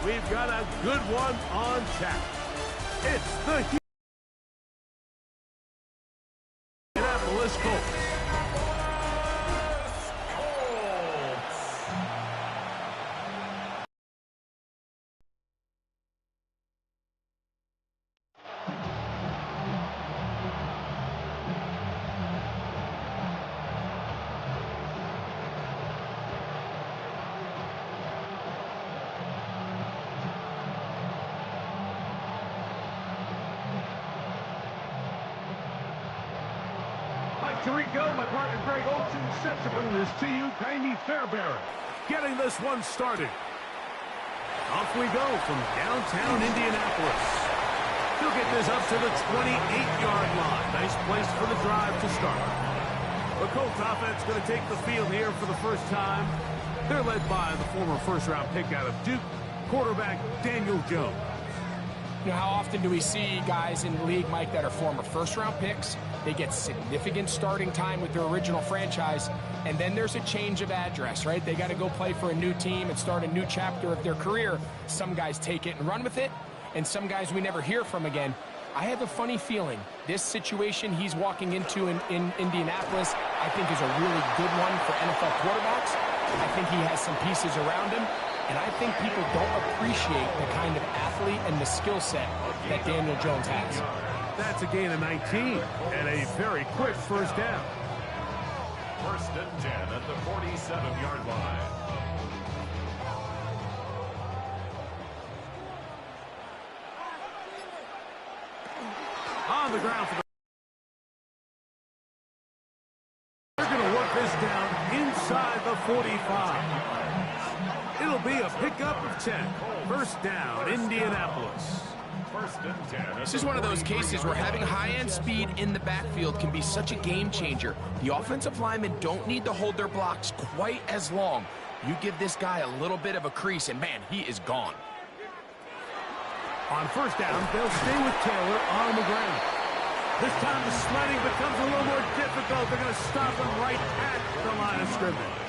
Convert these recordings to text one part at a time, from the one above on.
we've got a good one on tap. It's the Indianapolis Colts. Here we go, my partner Greg Olson set to bring this to you, Jamie Fairbairn. Getting this one started. Off we go from downtown Indianapolis. He'll get this up to the 28-yard line. Nice place for the drive to start. The Colts offense going to take the field here for the first time. They're led by the former first-round pick out of Duke, quarterback Daniel Jones. You know, how often do we see guys in the league, Mike, that are former first-round picks? They get significant starting time with their original franchise, and then there's a change of address, right? They got to go play for a new team and start a new chapter of their career. Some guys take it and run with it, and some guys we never hear from again. I have a funny feeling this situation he's walking into in Indianapolis, I think, is a really good one for NFL quarterbacks. I think he has some pieces around him, and I think people don't appreciate the kind of athlete and the skill set that Daniel Jones has. That's a gain of 19 and a very quick first down. First and 10 at the 47-yard line. On the ground for the... They're going to work this down inside the 45. It'll be a pickup of 10. First down, Indianapolis. This is one of those cases where having high-end speed in the backfield can be such a game changer. The offensive linemen don't need to hold their blocks quite as long. You give this guy a little bit of a crease, and man, he is gone. On first down, they'll stay with Taylor on the ground. This time the sledding becomes a little more difficult. They're going to stop him right at the line of scrimmage.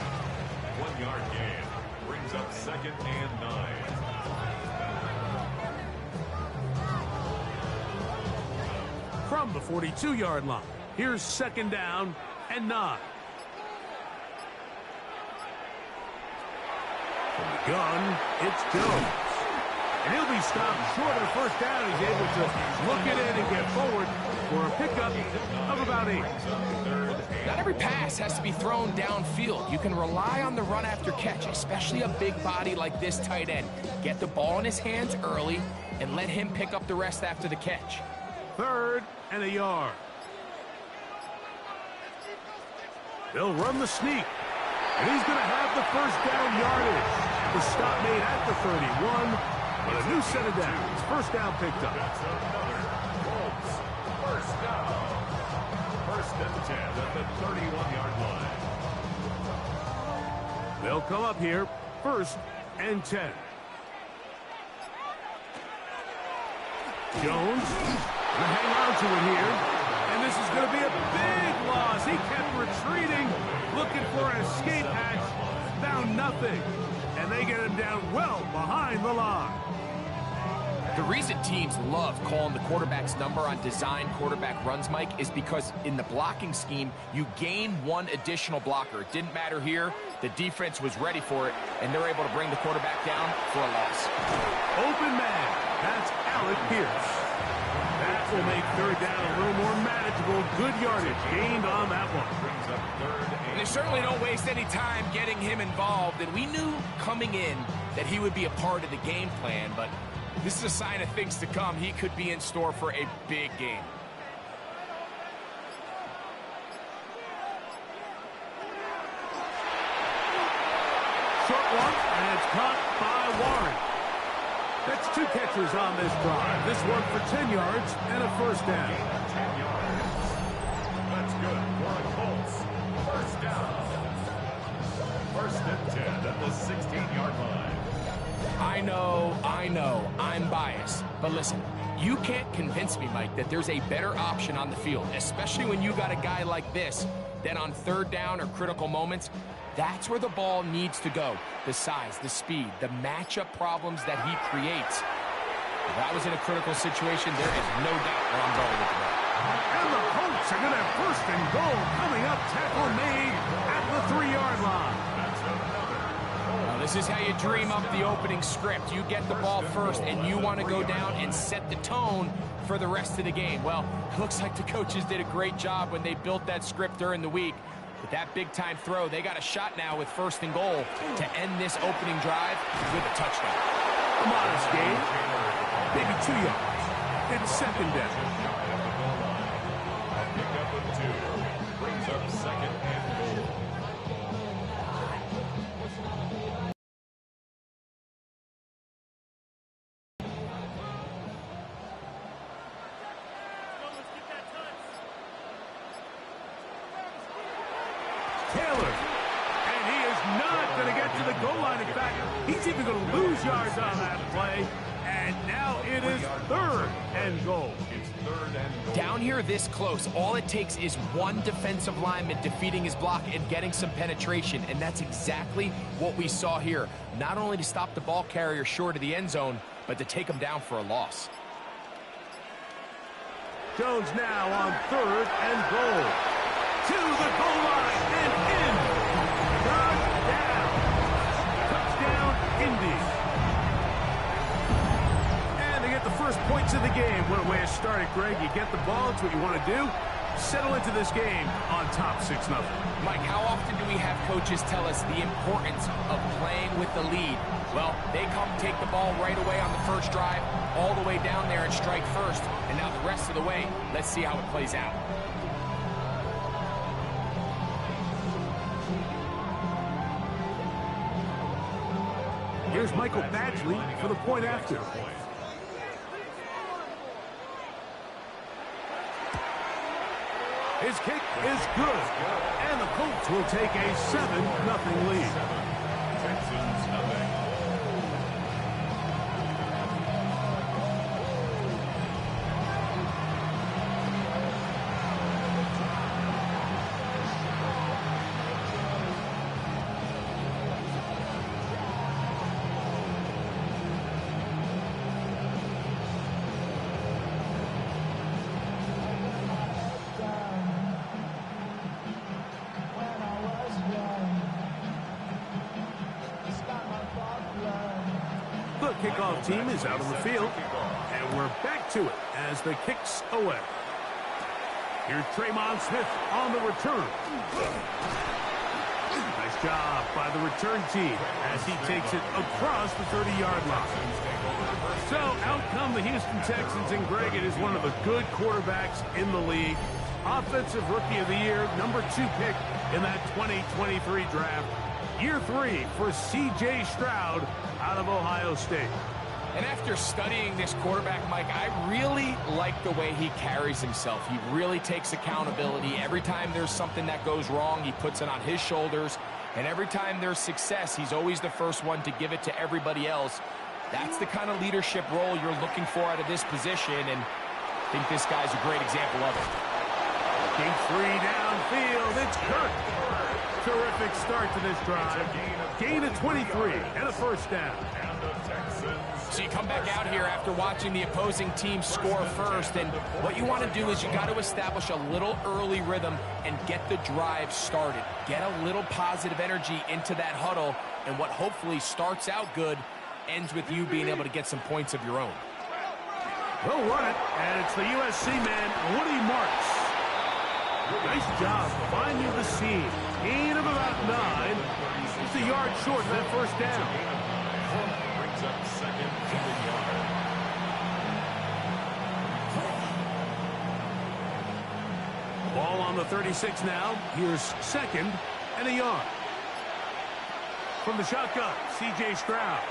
1 yard gain brings up 2nd and 9. From the 42-yard line, here's 2nd down and 9. From the gun, it's Jones. And he'll be stopped short of the first down. He's able to look it in and get forward for a pickup of about 8. Not every pass has to be thrown downfield. You can rely on the run after catch, especially a big body like this tight end. Get the ball in his hands early and let him pick up the rest after the catch. 3rd and a yard. They'll run the sneak. And he's going to have the first down yardage. The stop made at the 31. But a new set of downs. First down picked up. That's another Colts first down. First and 10 at the 31-yard line. They'll come up here. 1st and 10. Jones going to hang on to it here. And this is going to be a big loss. He kept retreating, looking for an escape hatch. Found nothing. And they get him down well behind the line. The reason teams love calling the quarterback's number on design quarterback runs, Mike, is because in the blocking scheme, you gain one additional blocker. It didn't matter here. The defense was ready for it, and they're able to bring the quarterback down for a loss. Open man. That's Alec Pierce. That will make 3rd down a little more manageable. Good yardage gained on that one. Brings up 3rd and They certainly don't waste any time getting him involved, and we knew coming in that he would be a part of the game plan, but this is a sign of things to come. He could be in store for a big game. Short one, and it's caught by Warren. That's 2 catches on this drive. This one for 10 yards and a first down. 10 yards. That's good for the Colts. First down. First and 10 at the 16-yard line. I know, I'm biased. But listen, you can't convince me, Mike, that there's a better option on the field, especially when you got a guy like this Then on third down or critical moments, that's where the ball needs to go. The size, the speed, the matchup problems that he creates. If I was in a critical situation, there is no doubt where I'm going with the ball. And the Colts are going to have first and goal coming up. Tackle made at the 3-yard line. Now, this is how you dream up the opening script. You get the ball first, and you want to go down and set the tone for the rest of the game. Well, it looks like the coaches did a great job when they built that script during the week. With that big-time throw, they got a shot now with first and goal to end this opening drive with a touchdown. A modest gain, maybe 2 yards. It's second down. Pick up a 2. Brings up second and goal. Taylor, and he is not going to get to the goal line. In fact, he's even going to lose yards on that play. And now it is third and goal. It's third and goal. Down here this close, all it takes is one defensive lineman defeating his block and getting some penetration, and that's exactly what we saw here. Not only to stop the ball carrier short of the end zone, but to take him down for a loss. Jones now on third and goal. To the goal line and in. Touchdown. Touchdown, Indy. And they get the first points of the game. What a way to start it, Greg. You get the ball. It's what you want to do. Settle into this game on top 6-0. Mike, how often do we have coaches tell us the importance of playing with the lead? Well, they come take the ball right away on the first drive, all the way down there and strike first. And now the rest of the way, let's see how it plays out. Here's Michael Badgley for the point after. His kick is good. And the Colts will take a 7-0 lead. Texans nothing. The kickoff team is out on the field, and we're back to it as the kick's away. Here's Tremon Smith on the return. Nice job by the return team as he takes it across the 30-yard line. So out come the Houston Texans, and Greg, it is one of the good quarterbacks in the league. Offensive Rookie of the Year, number 2 pick in that 2023 draft. Year 3 for C.J. Stroud out of Ohio State. And after studying this quarterback, Mike, I really like the way he carries himself. He really takes accountability. Every time there's something that goes wrong, he puts it on his shoulders. And every time there's success, he's always the first one to give it to everybody else. That's the kind of leadership role you're looking for out of this position, and I think this guy's a great example of it. Game 3 downfield. It's Kirk. Terrific start to this drive. Gain of 23 and a first down. So you come back out here after watching the opposing team score first, and what you want to do is you got to establish a little early rhythm and get the drive started. Get a little positive energy into that huddle, and what hopefully starts out good ends with you being able to get some points of your own. They'll run it, and it's the USC man, Woody Marks. Nice job finding the seam. Gain of about 9. Just a yard short of that first down. Brings up second and a yard. Ball on the 36 now. Here's second and a yard. From the shotgun, C.J. Stroud.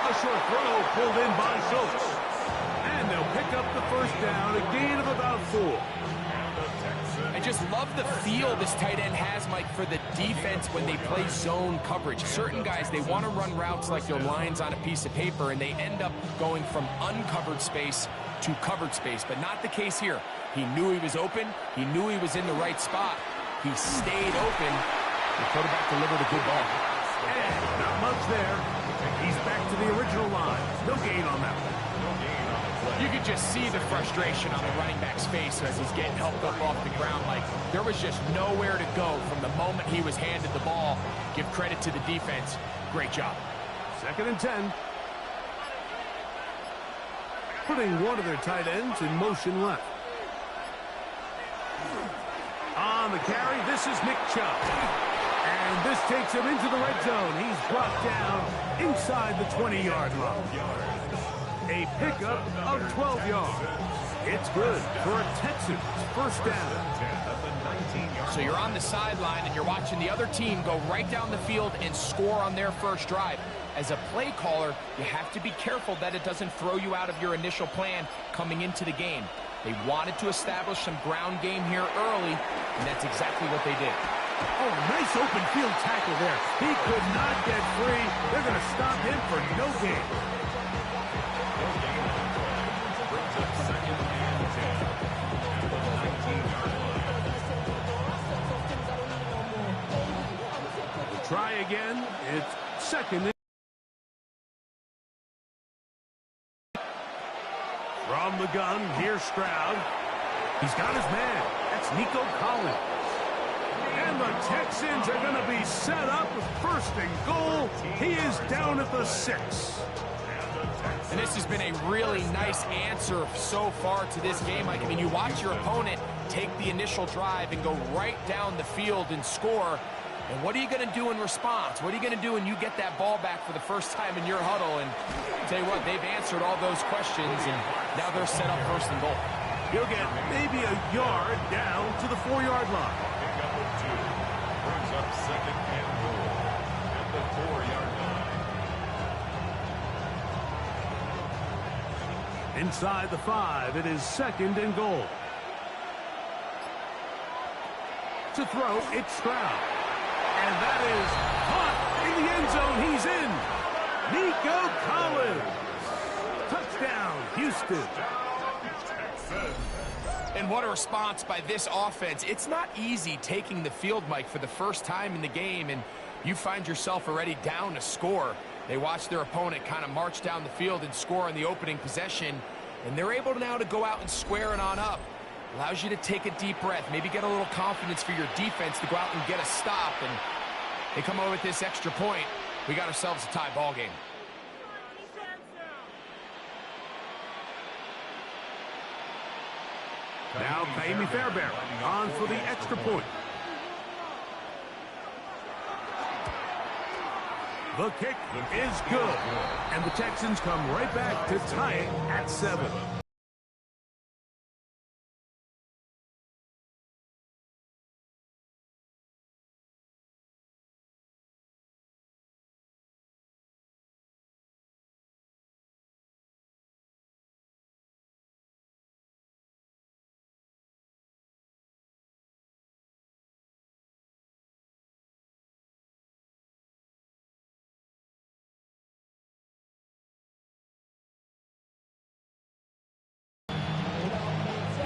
A short throw pulled in by Schultz. And they'll pick up the first down, a gain of about 4. I just love the feel this tight end has, Mike, for the defense when they play zone coverage. Certain guys, they want to run routes like they're lines on a piece of paper, and they end up going from uncovered space to covered space, but not the case here. He knew he was open. He knew he was in the right spot. He stayed open. The quarterback delivered a good ball. And not much there. He's back to the original line. No gain on that one. You could just see the frustration on the running back's face as he's getting helped up off the ground. Like, there was just nowhere to go from the moment he was handed the ball. Give credit to the defense. Great job. 2nd and 10. Putting one of their tight ends in motion left. On the carry, this is Nick Chubb. And this takes him into the red zone. He's brought down inside the 20-yard line. A pickup of 12 yards. It's good for a Texans first down. So you're on the sideline and you're watching the other team go right down the field and score on their first drive. As a play caller, you have to be careful that it doesn't throw you out of your initial plan coming into the game. They wanted to establish some ground game here early, and that's exactly what they did. Oh, nice open field tackle there. He could not get free. They're going to stop him for no gain. Try again. It's 2nd. From the gun, here's Stroud. He's got his man. That's Nico Collins. And the Texans are going to be set up with 1st and goal. He is down at the 6. And this has been a really nice answer so far to this game. Like, I mean, you watch your opponent take the initial drive and go right down the field and score. And what are you going to do in response? What are you going to do when you get that ball back for the first time in your huddle? And I'll tell you what, they've answered all those questions, and now they're set up 1st and goal. He'll get maybe a yard down to the 4-yard line. Pickup of 2. Brings up 2nd and goal at the 4-yard line. Inside the 5, it is 2nd and goal. To throw, it's Stroud. And that is caught in the end zone. He's in. Nico Collins. Touchdown, Houston. And what a response by this offense. It's not easy taking the field, Mike, for the first time in the game, and you find yourself already down to score. They watch their opponent kind of march down the field and score on the opening possession, and they're able now to go out and square it on up. Allows you to take a deep breath, maybe get a little confidence for your defense to go out and get a stop, and they come over with this extra point. We got ourselves a tie ball game. Now Kaimi Fairbairn on for the extra point. The kick is good, and the Texans come right back to tie it at 7.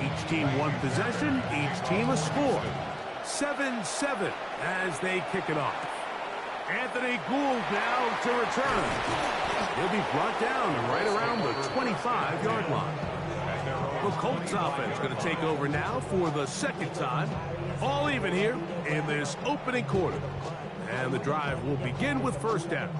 Each team one possession, each team a score. 7-7 as they kick it off. Anthony Gould now to return. He'll be brought down right around the 25-yard line. The Colts offense going to take over now for the 2nd time. All even here in this opening quarter. And the drive will begin with 1st down.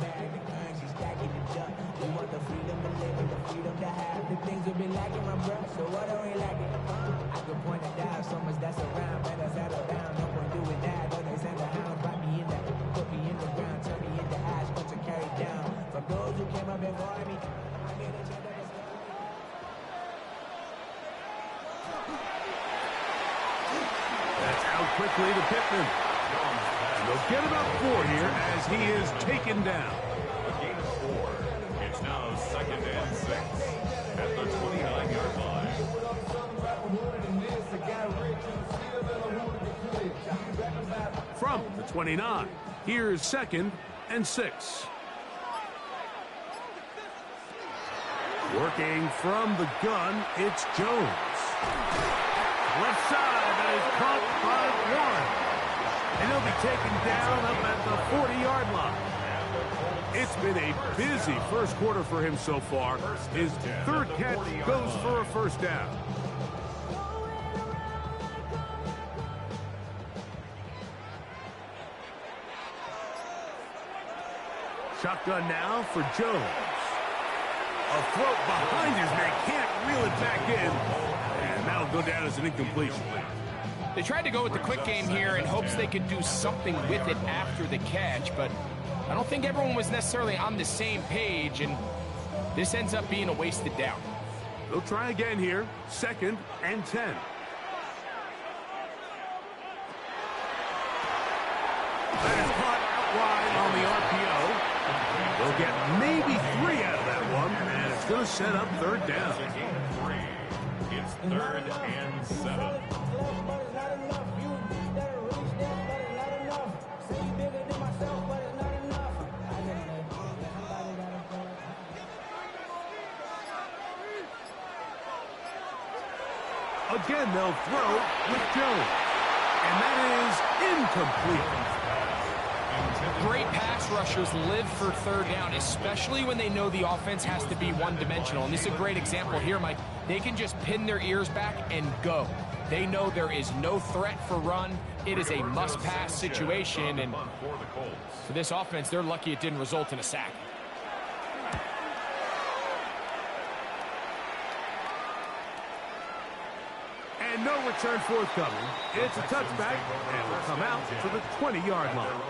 That's out quickly to Pittman. And they'll get about 4 here as he is taken down. A gain of 4. It's now 2nd and 6 at the 29-yard line. From the 29, here's 2nd and 6. Working from the gun, it's Jones. Left side, that is caught by 1. And he'll be taken down up at the 40-yard line. It's been a busy first quarter for him so far. His third catch goes for a first down. Shotgun now for Jones. A throw behind his man, can't reel it back in. And that'll go down as an incompletion. They tried to go with the quick game here in hopes they could do something with it after the catch, but I don't think everyone was necessarily on the same page, and this ends up being a wasted down. They'll try again here, 2nd and 10. That is caught out wide on the RPO. They'll get maybe 3 out of that one, and it's going to set up 3rd down. It's 3rd and 7. Again, they'll throw with Jones. And that is incomplete. Great pass rushers live for 3rd down, especially when they know the offense has to be one-dimensional. And this is a great example here, Mike. They can just pin their ears back and go. They know there is no threat for run. It is a must-pass situation. And for this offense, they're lucky it didn't result in a sack. And no return forthcoming. It's a touchback, and will come out to the 20-yard line.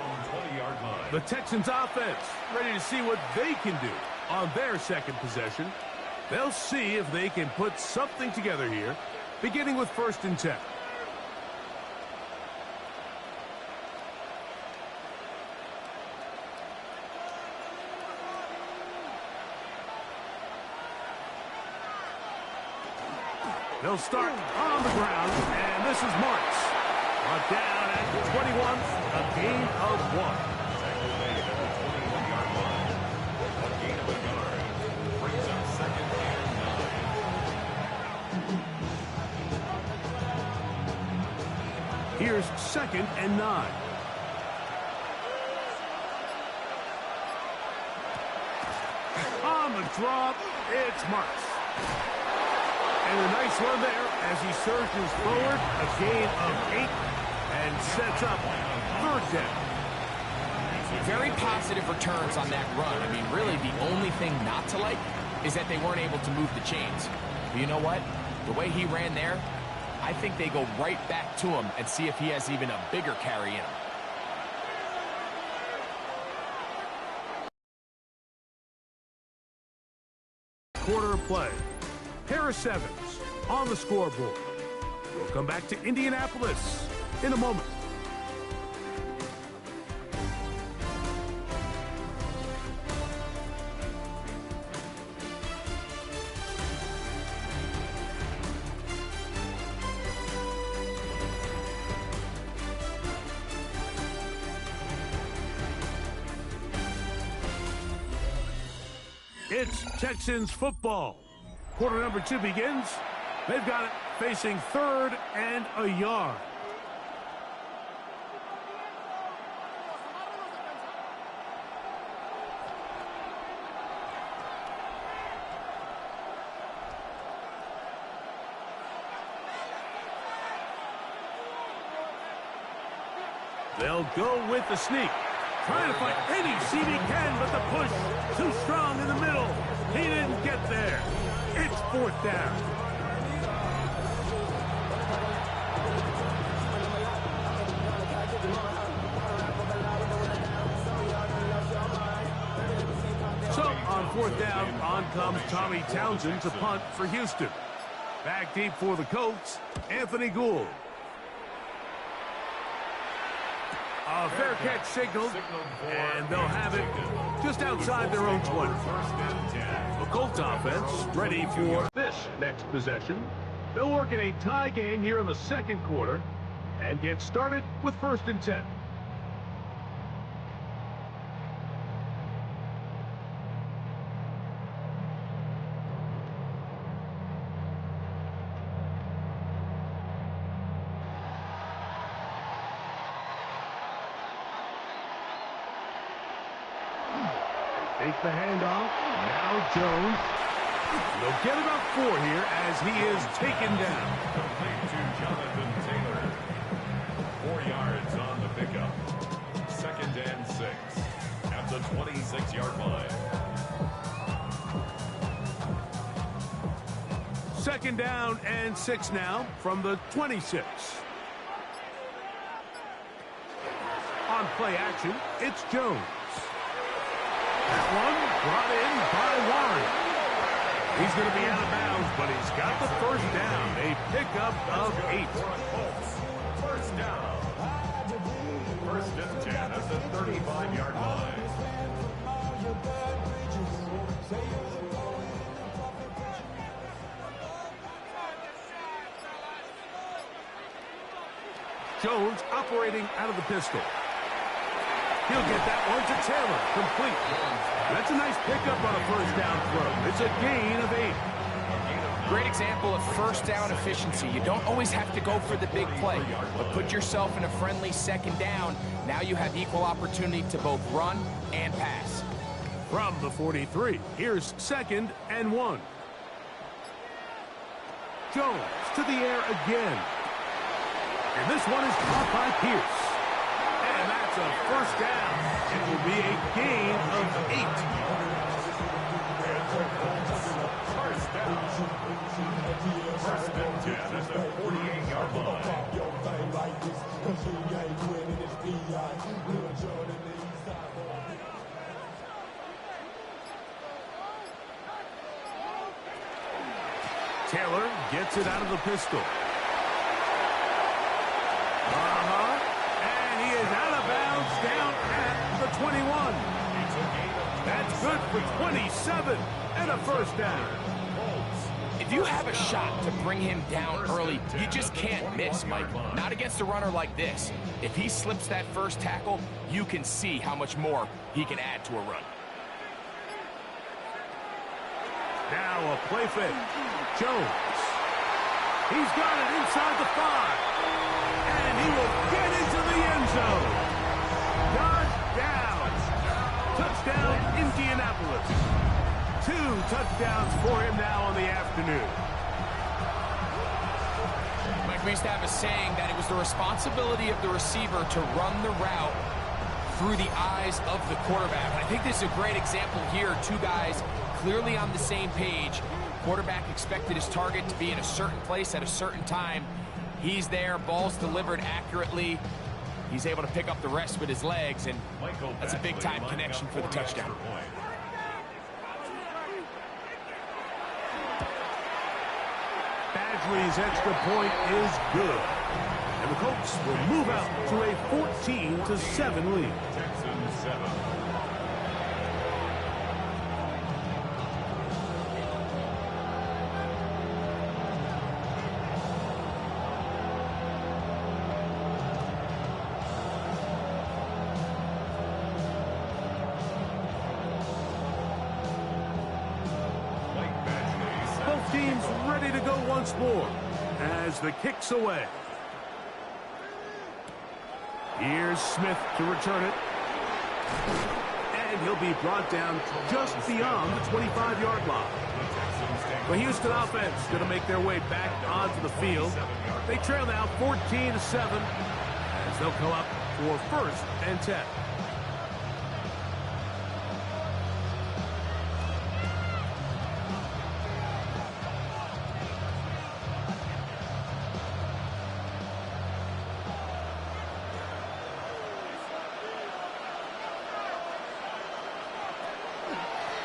The Texans offense ready to see what they can do on their second possession. They'll see if they can put something together here, beginning with 1st and 10. They'll start on the ground, and this is Marks. Brought down at the 21, a gain of 1. Here's 2nd and 9. On the drop, it's Marks. And a nice run there as he surges forward, a gain of 8, and sets up 3rd down. Very positive returns on that run. I mean, really, the only thing not to like is that they weren't able to move the chains. But you know what? The way he ran there, I think they go right back to him and see if he has even a bigger carry in him. Quarter of play. Harris Evans on the scoreboard. We'll come back to Indianapolis in a moment. It's Texans football. Quarter number 2 begins. They've got it facing 3rd and a yard. They'll go with the sneak. Trying to find any seam he can, but the push too strong in the middle. He didn't get there. It's 4th down. So on 4th down, on comes Tommy Townsend to punt for Houston. Back deep for the Colts, Anthony Gould. A fair catch signaled, and they'll have it just outside their own 20. The Colts offense ready for this next possession. They'll work in a tie game here in the 2nd quarter and get started with 1st and 10. Take the handoff. Now Jones. They'll get about 4 here as he is taken down. Complete to Jonathan Taylor. 4 yards on the pickup. 2nd and 6 at the 26-yard line. 2nd down and 6 now from the 26. On play action, it's Jones. That one brought in by Warren. He's going to be out of bounds, but he's got the 1st down. A pickup of 8. First down. 1st and 10 at the 35-yard line. Jones operating out of the pistol. He'll get that one to Taylor. Complete. That's a nice pickup on a 1st down throw. It's a gain of 8. Great example of 1st down efficiency. You don't always have to go for the big play, but put yourself in a friendly 2nd down. Now you have equal opportunity to both run and pass. From the 43, here's 2nd and 1. Jones to the air again. And this one is caught by Pierce. And that's a 1st down. It will be a gain of 8. First down. 1st and 10 at the 48-yard line. Taylor gets it out of the pistol. And he is out of bounds down at the 21. That's good for 27 and a 1st down. If you have a shot to bring him down early, you just can't miss, Mike. Not against a runner like this. If he slips that 1st tackle, you can see how much more he can add to a run. Now a play fake. Jones. He's got it inside the 5. And he will get into the end zone. Touchdown. Touchdown, Indianapolis. 2 touchdowns for him now on the afternoon. Mike, we used to have a saying that it was the responsibility of the receiver to run the route through the eyes of the quarterback. And I think this is a great example here. 2 guys clearly on the same page. Quarterback expected his target to be in a certain place at a certain time. He's there, ball's delivered accurately. He's able to pick up the rest with his legs, and that's a big-time connection for the touchdown. Badgley's extra point is good. And the Colts will move out to a 14-7 lead. Texans 7. Teams ready to go once more as the kick's away. Here's Smith to return it. And he'll be brought down just beyond the 25-yard line. The Houston offense going to make their way back onto the field. They trail now 14-7 as they'll come up for 1st and 10.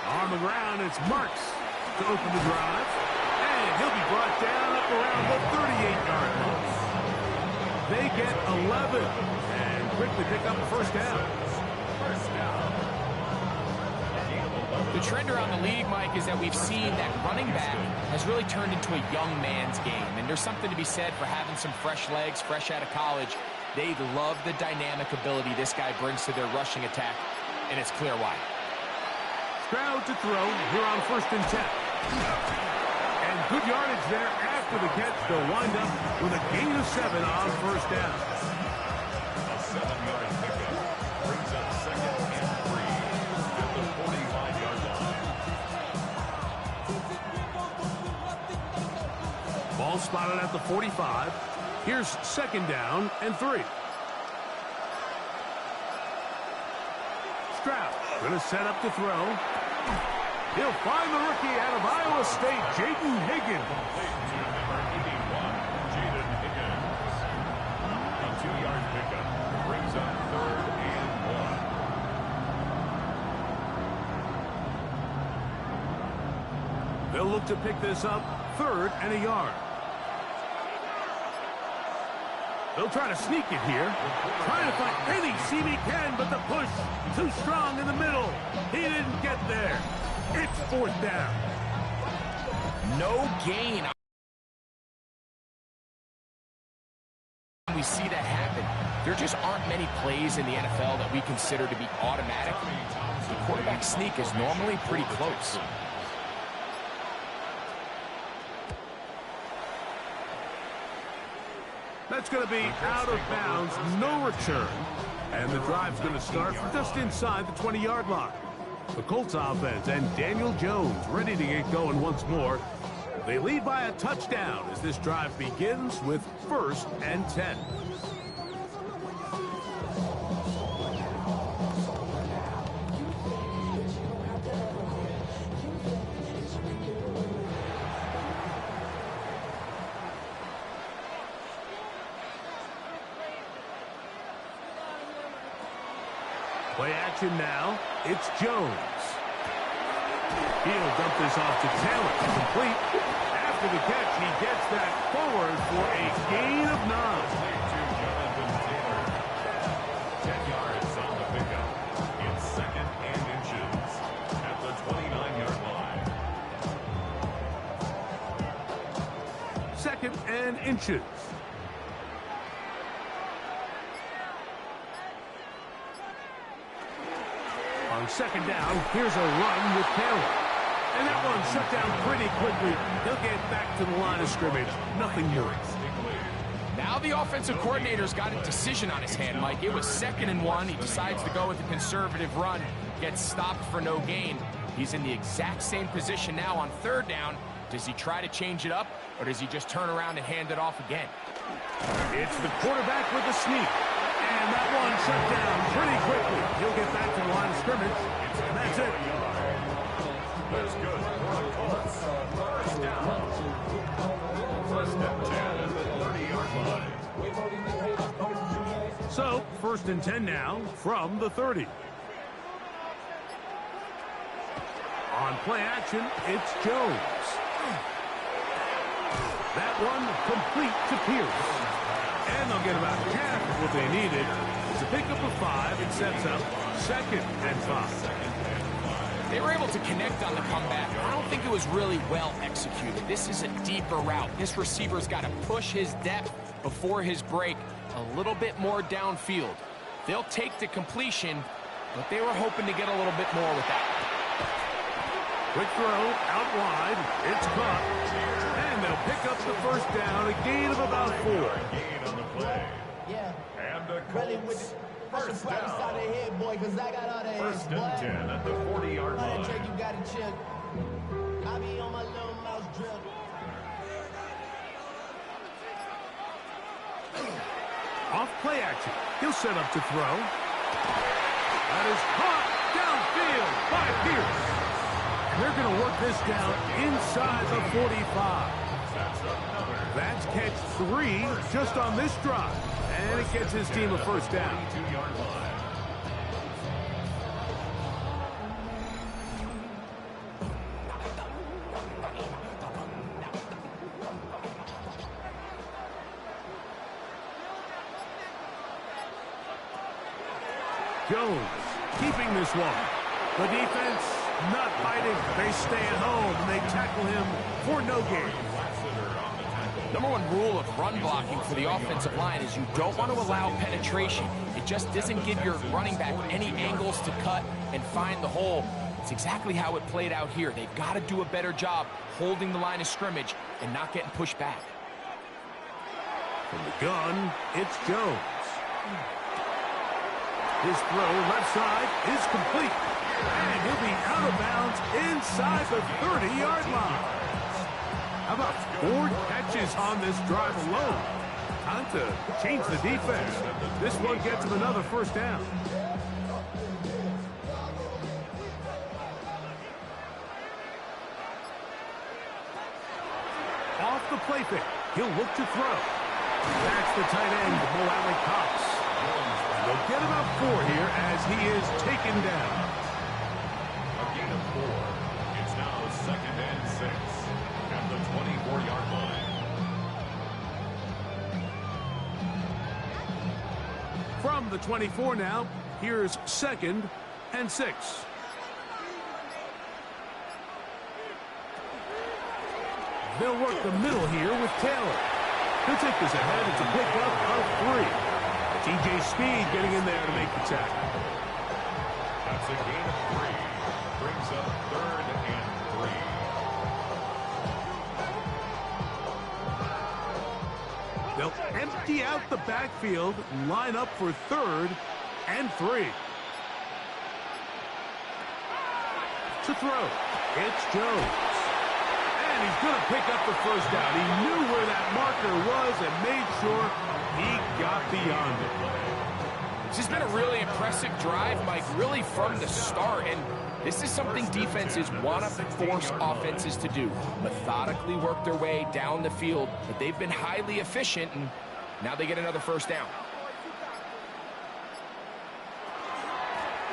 On the ground, it's Marks to open the drive. And he'll be brought down up around the 38-yard line. They get 11 and quickly pick up a 1st down. The trend around the league, Mike, is that we've seen that running back has really turned into a young man's game. And there's something to be said for having some fresh legs, fresh out of college. They love the dynamic ability this guy brings to their rushing attack, and it's clear why. Stroud to throw here on 1st and 10. And good yardage there after the catch. They'll wind up with a gain of 7 on 1st down. A 7-yard pickup brings up 2nd and 3 at the 45 spotted at the 45. Here's second down and 3. Stroud going to set up to throw. He'll find the rookie out of Iowa State, Jaden Higgins. Number 81, Jaden Higgins. A 2-yard pickup brings up 3rd and 1. They'll look to pick this up 3rd and a yard. They'll try to sneak it here. Trying to find any seam he can, but the push too strong in the middle. He didn't get there. It's 4th down. No gain. We see that happen. There just aren't many plays in the NFL that we consider to be automatic. The quarterback sneak is normally pretty close. That's going to be out of bounds, no return. And the drive's going to start just inside the 20-yard line. The Colts offense and Daniel Jones ready to get going once more. They lead by a touchdown as this drive begins with 1st and 10. Play action now. It's Jones. He'll dump this off to Taylor. Complete. After the catch, he gets that forward for a gain of 9. 10 yards on the pickup. It's 2nd and inches at the 29-yard line. 2nd and inches. On 2nd down, here's a run with Taylor. And that one shut down pretty quickly. He'll get back to the line of scrimmage. Nothing more. Now the offensive coordinator's got a decision on his hand, Mike. It was 2nd and 1. He decides to go with a conservative run. Gets stopped for no gain. He's in the exact same position now on 3rd down. Does he try to change it up, or does he just turn around and hand it off again? It's the quarterback with the sneak. And that one shut down pretty quickly. He'll get back to the line of scrimmage. And that's it. That's good for the Colts. 1st down. 1st and 10 at the 30-yard line. So, 1st and 10 now from the 30. On play action, it's Jones. That one complete to Pierce. And they'll get about half of what they needed. It's a pickup of 5. It sets up 2nd and 5. They were able to connect on the comeback. I don't think it was really well executed. This is a deeper route. This receiver's got to push his depth before his break a little bit more downfield. They'll take the completion, but they were hoping to get a little bit more with that. Quick throw out wide. It's caught. And they'll pick up the 1st down. A gain of about 4. Gain on the play. Yeah. And the Really Colts. I should 1st probably start down. ahead, boy, because I got all the 1st boy. and 10 at the 40-yard All that line. Drake, you got to chill. I be on my little mouse drill. Off play action. He'll set up to throw. That is caught downfield by Pierce. They're going to work this down inside the 45. That's catch 3 just on this drive. And it gets his team a 1st down. 22-yard line. Jones keeping this one. The defense not fighting. They stay at home. They tackle him for no gain. Number 1 rule of run blocking for the offensive line is you don't want to allow penetration. It just doesn't give your running back any angles to cut and find the hole. It's exactly how it played out here. They've got to do a better job holding the line of scrimmage and not getting pushed back. From the gun, it's Jones. His throw left side is complete. And he'll be out of bounds inside the 30-yard line. How about 4 catches on this drive alone? Time to change the defense. This one gets him another first down. Off the play fake. He'll look to throw. That's the tight end, Mo Cox. They'll get about 4 here as he is taken down. A gain of 4. It's now 2nd and 6 at the 24-yard line. From the 24 now, here's 2nd and 6. They'll work the middle here with Taylor. He'll take this ahead. It's a pickup of 3. TJ Speed getting in there to make the tackle. That's a gain of 3. Brings up 3rd and 3. They'll empty out the backfield and line up for 3rd and 3. To throw, it's Jones. And he's going to pick up the first down. He knew where that marker was and made sure he got beyond it. This has been a really impressive drive, Mike, really from the start. And this is something defenses want to force offenses to do. Methodically work their way down the field, but they've been highly efficient, and now they get another first down.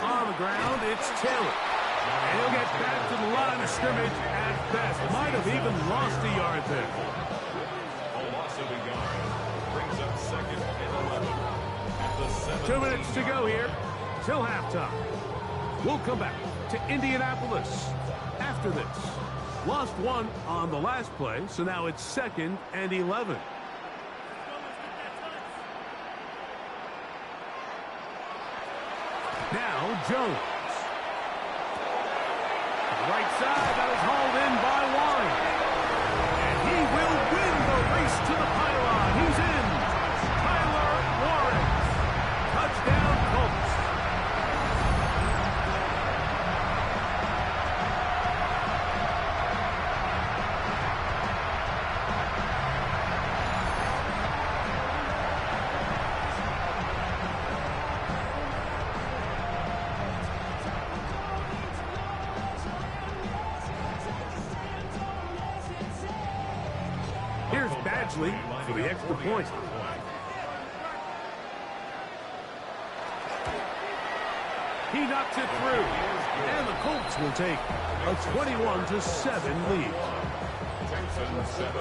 On the ground, it's Taylor. And he'll get back to the line of scrimmage at best. Might have even lost a yard there. A loss of a yard. Brings up 2nd and 11 at the 17. 2 minutes to go here till halftime. We'll come back to Indianapolis after this. Lost 1 on the last play, so now it's 2nd and 11. Now Jones. Right side, that is hauled in by Warren. And he will win the race to the pylon. He's in. Tyler Warren. Touchdown, Colts. Here's Badgley for the extra point. He knocks it through. And the Colts will take a 21-7 lead. Texans 7.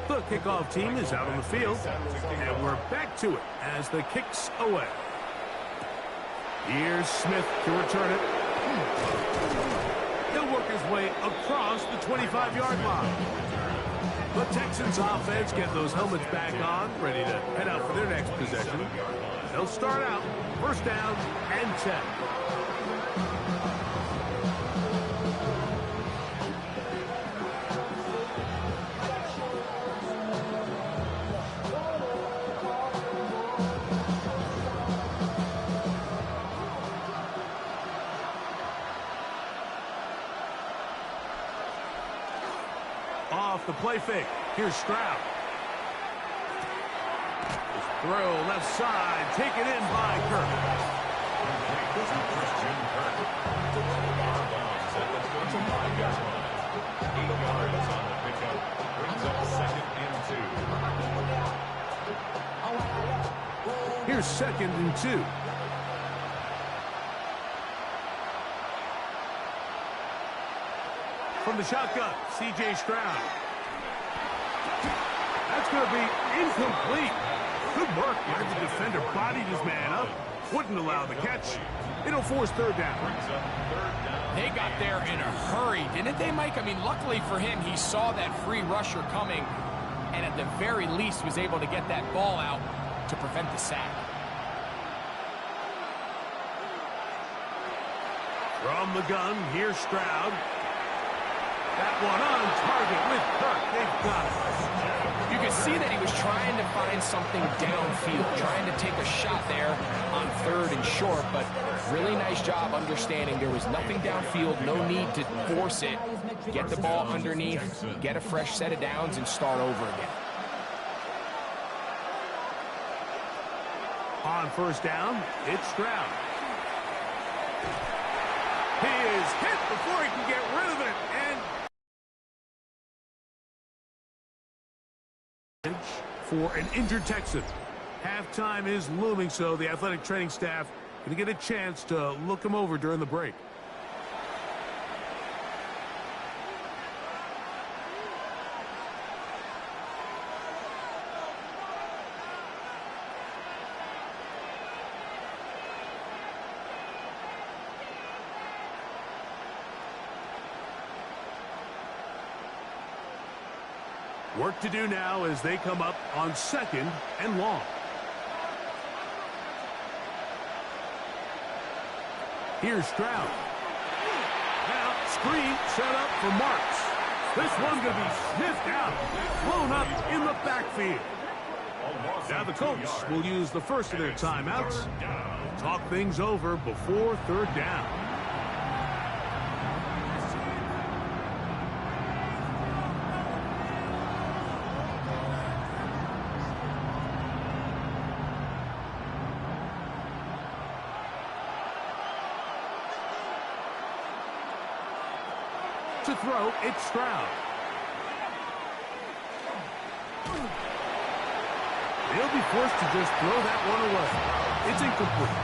The kickoff team is out on the field, and we're back to it as the kick's away. Here's Smith to return it. He'll work his way across the 25-yard line. The Texans offense get those helmets back on, ready to head out for their next possession. They'll start out first down and 10. Off the play fake. Here's Stroud. His throw left side. Taken in by Kirk. Christian Kirk. Out of bounds at the 25-yard line. 8 yards on the pickup. Brings up 2nd and 2. Here's 2nd and 2. From the shotgun, C.J. Stroud. That's going to be incomplete. Good work there. The defender bodied his man up. Wouldn't allow the catch. It'll force 3rd down. They got there in a hurry, didn't they, Mike? I mean, luckily for him, he saw that free rusher coming and at the very least was able to get that ball out to prevent the sack. From the gun, here's Stroud. That one on target with Kirk. They've got it. You can see that he was trying to find something downfield, trying to take a shot there on 3rd and short, but really nice job understanding there was nothing downfield, no need to force it. Get the ball underneath, get a fresh set of downs, and start over again. On 1st down, it's Stroud. He is hit before he can get rid of it, and for an injured Texan. Halftime is looming, so the athletic training staff going to get a chance to look him over during the break. Work to do now as they come up on 2nd and long. Here's Stroud. Now, screen set up for Marks. This one's going to be sniffed out, blown up in the backfield. Now the Colts will use the first of their timeouts. Talk things over before 3rd down. To throw, it's Stroud. They'll be forced to just throw that one away. It's incomplete.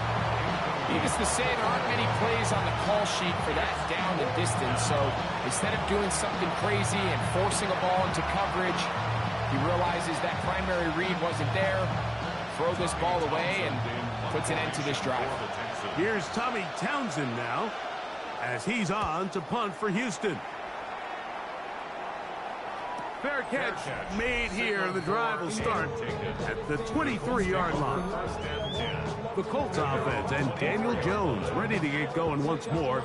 Needless to say, there aren't many plays on the call sheet for that down and distance, so instead of doing something crazy and forcing a ball into coverage, he realizes that primary read wasn't there, throw this ball away, and puts an end to this drive. Here's Tommy Townsend now, as he's on to punt for Houston. Fair catch made here. The drive will start at the 23-yard line. The Colts offense and Daniel Jones ready to get going once more.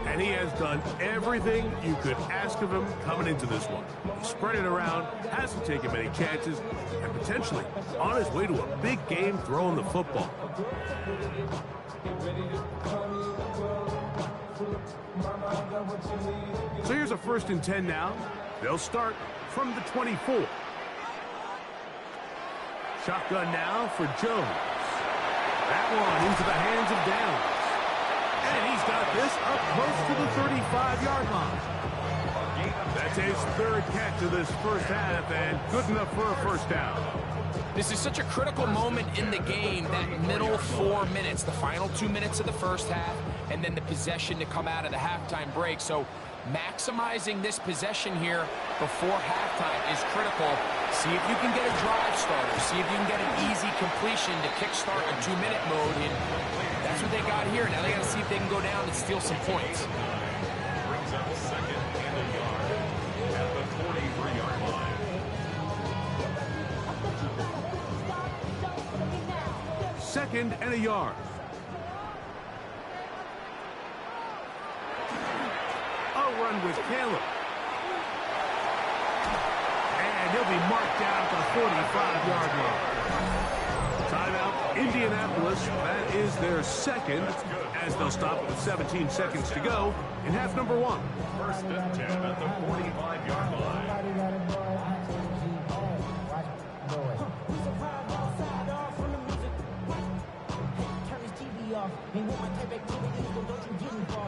And he has done everything you could ask of him coming into this one. Spread it around, hasn't taken many chances, and potentially on his way to a big game throwing the football. So here's a 1st and 10 now. They'll start from the 24. Shotgun now for Jones. That one into the hands of Downs. And he's got this up close to the 35-yard line. That's his 3rd catch of this first half, and good enough for a 1st down. This is such a critical moment in the game, that middle 4 minutes, the final 2 minutes of the first half, and then the possession to come out of the halftime break. So maximizing this possession here before halftime is critical. See if you can get a drive starter. See if you can get an easy completion to kickstart a 2-minute mode. And that's what they got here. Now they got to see if they can go down and steal some points. Brings up 2nd and a yard at the 43-yard line. 2nd and a yard. Run with Caleb. And he'll be marked down at the 45-yard line. Timeout, Indianapolis. That is their 2nd, as they'll stop with 17 seconds to go in half number 1. 1st and 10 at the 45-yard line.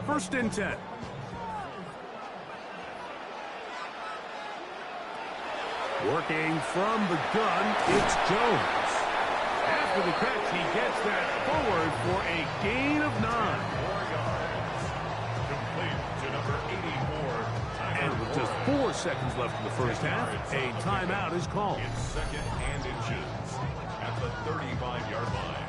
First and 10. Working from the gun, it's Jones. After the catch, he gets that forward for a gain of 9. 4 yards. Complete to number 84. And with just 4 seconds left in the first half, a timeout is called. It's 2nd and inches at the 35-yard line.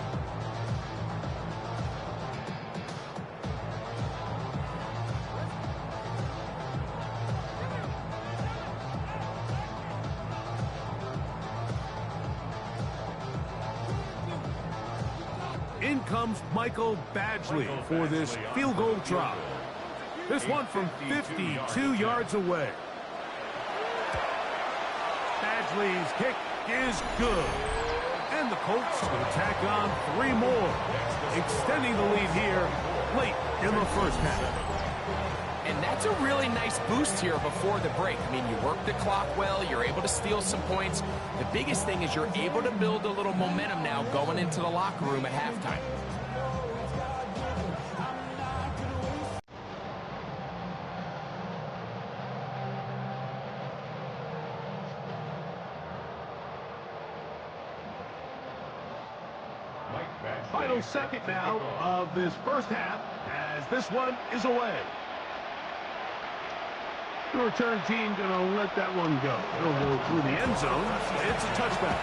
In comes Michael Badgley for this field goal try. This one from 52 yards away. Badgley's kick is good. And the Colts will tack on 3 more, extending the lead here late in the first half. And that's a really nice boost here before the break. I mean, you work the clock well, you're able to steal some points. The biggest thing is you're able to build a little momentum now going into the locker room at halftime. Final second now of this first half as this one is away. The return team going to let that one go. It'll go through the end zone. It's a touchback.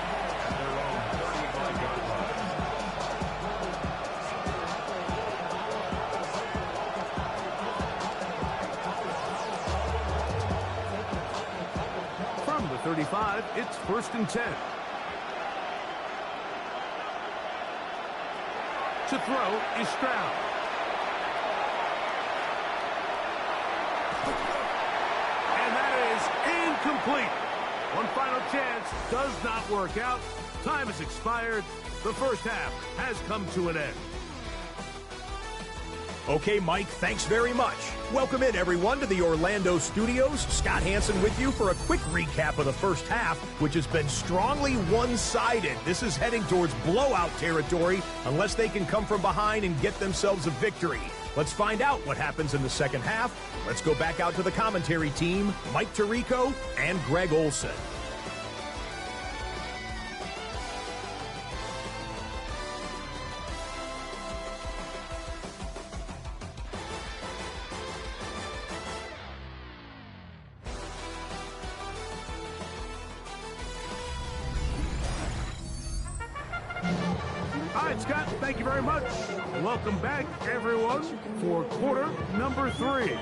From the 35, it's 1st and 10. To throw is Stroud. And that is incomplete. One final chance does not work out. Time has expired. The first half has come to an end. Okay, Mike, thanks very much. Welcome in, everyone, to the Orlando studios. Scott Hansen with you for a quick recap of the first half, which has been strongly one-sided. This is heading towards blowout territory unless they can come from behind and get themselves a victory. Let's find out what happens in the second half. Let's go back out to the commentary team, Mike Tirico and Greg Olson. All right, Scott, thank you very much. Welcome back, everyone, for quarter number 3.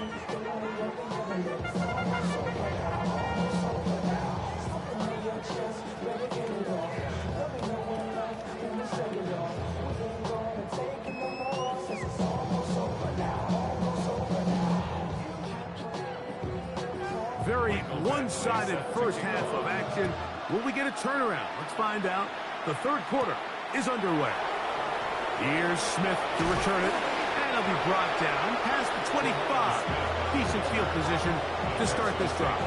Very one-sided first half of action. Will we get a turnaround? Let's find out. The third quarter is underway. Here's Smith to return it, and he'll be brought down past the 25. Decent field position to start this drive.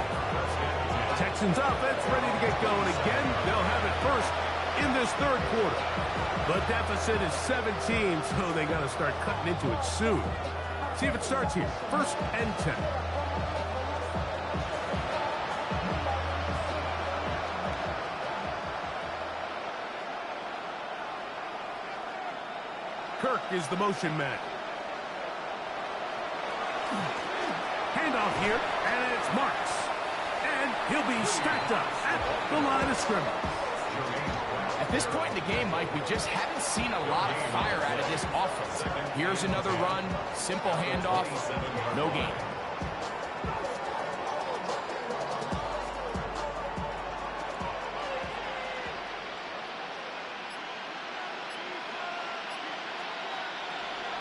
Texans offense ready to get going again. They'll have it first in this third quarter. The deficit is 17, so they got to start cutting into it soon. See if it starts here. 1st and 10. Kirk is the motion man. Handoff here, and it's Marks. And he'll be stacked up at the line of scrimmage. At this point in the game, Mike, we just haven't seen a lot of fire out of this offense. Here's another run, simple handoff, no gain.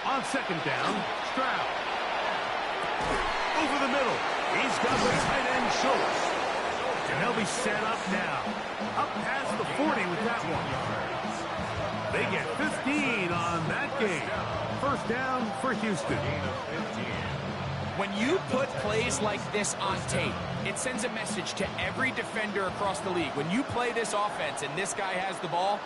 On 2nd down, Stroud. Over the middle. He's got the tight end Schultz. And they'll be set up now. Up past the 40 with that one. They get 15 on that game. 1st down for Houston. When you put plays like this on tape, it sends a message to every defender across the league. When you play this offense and this guy has the ball,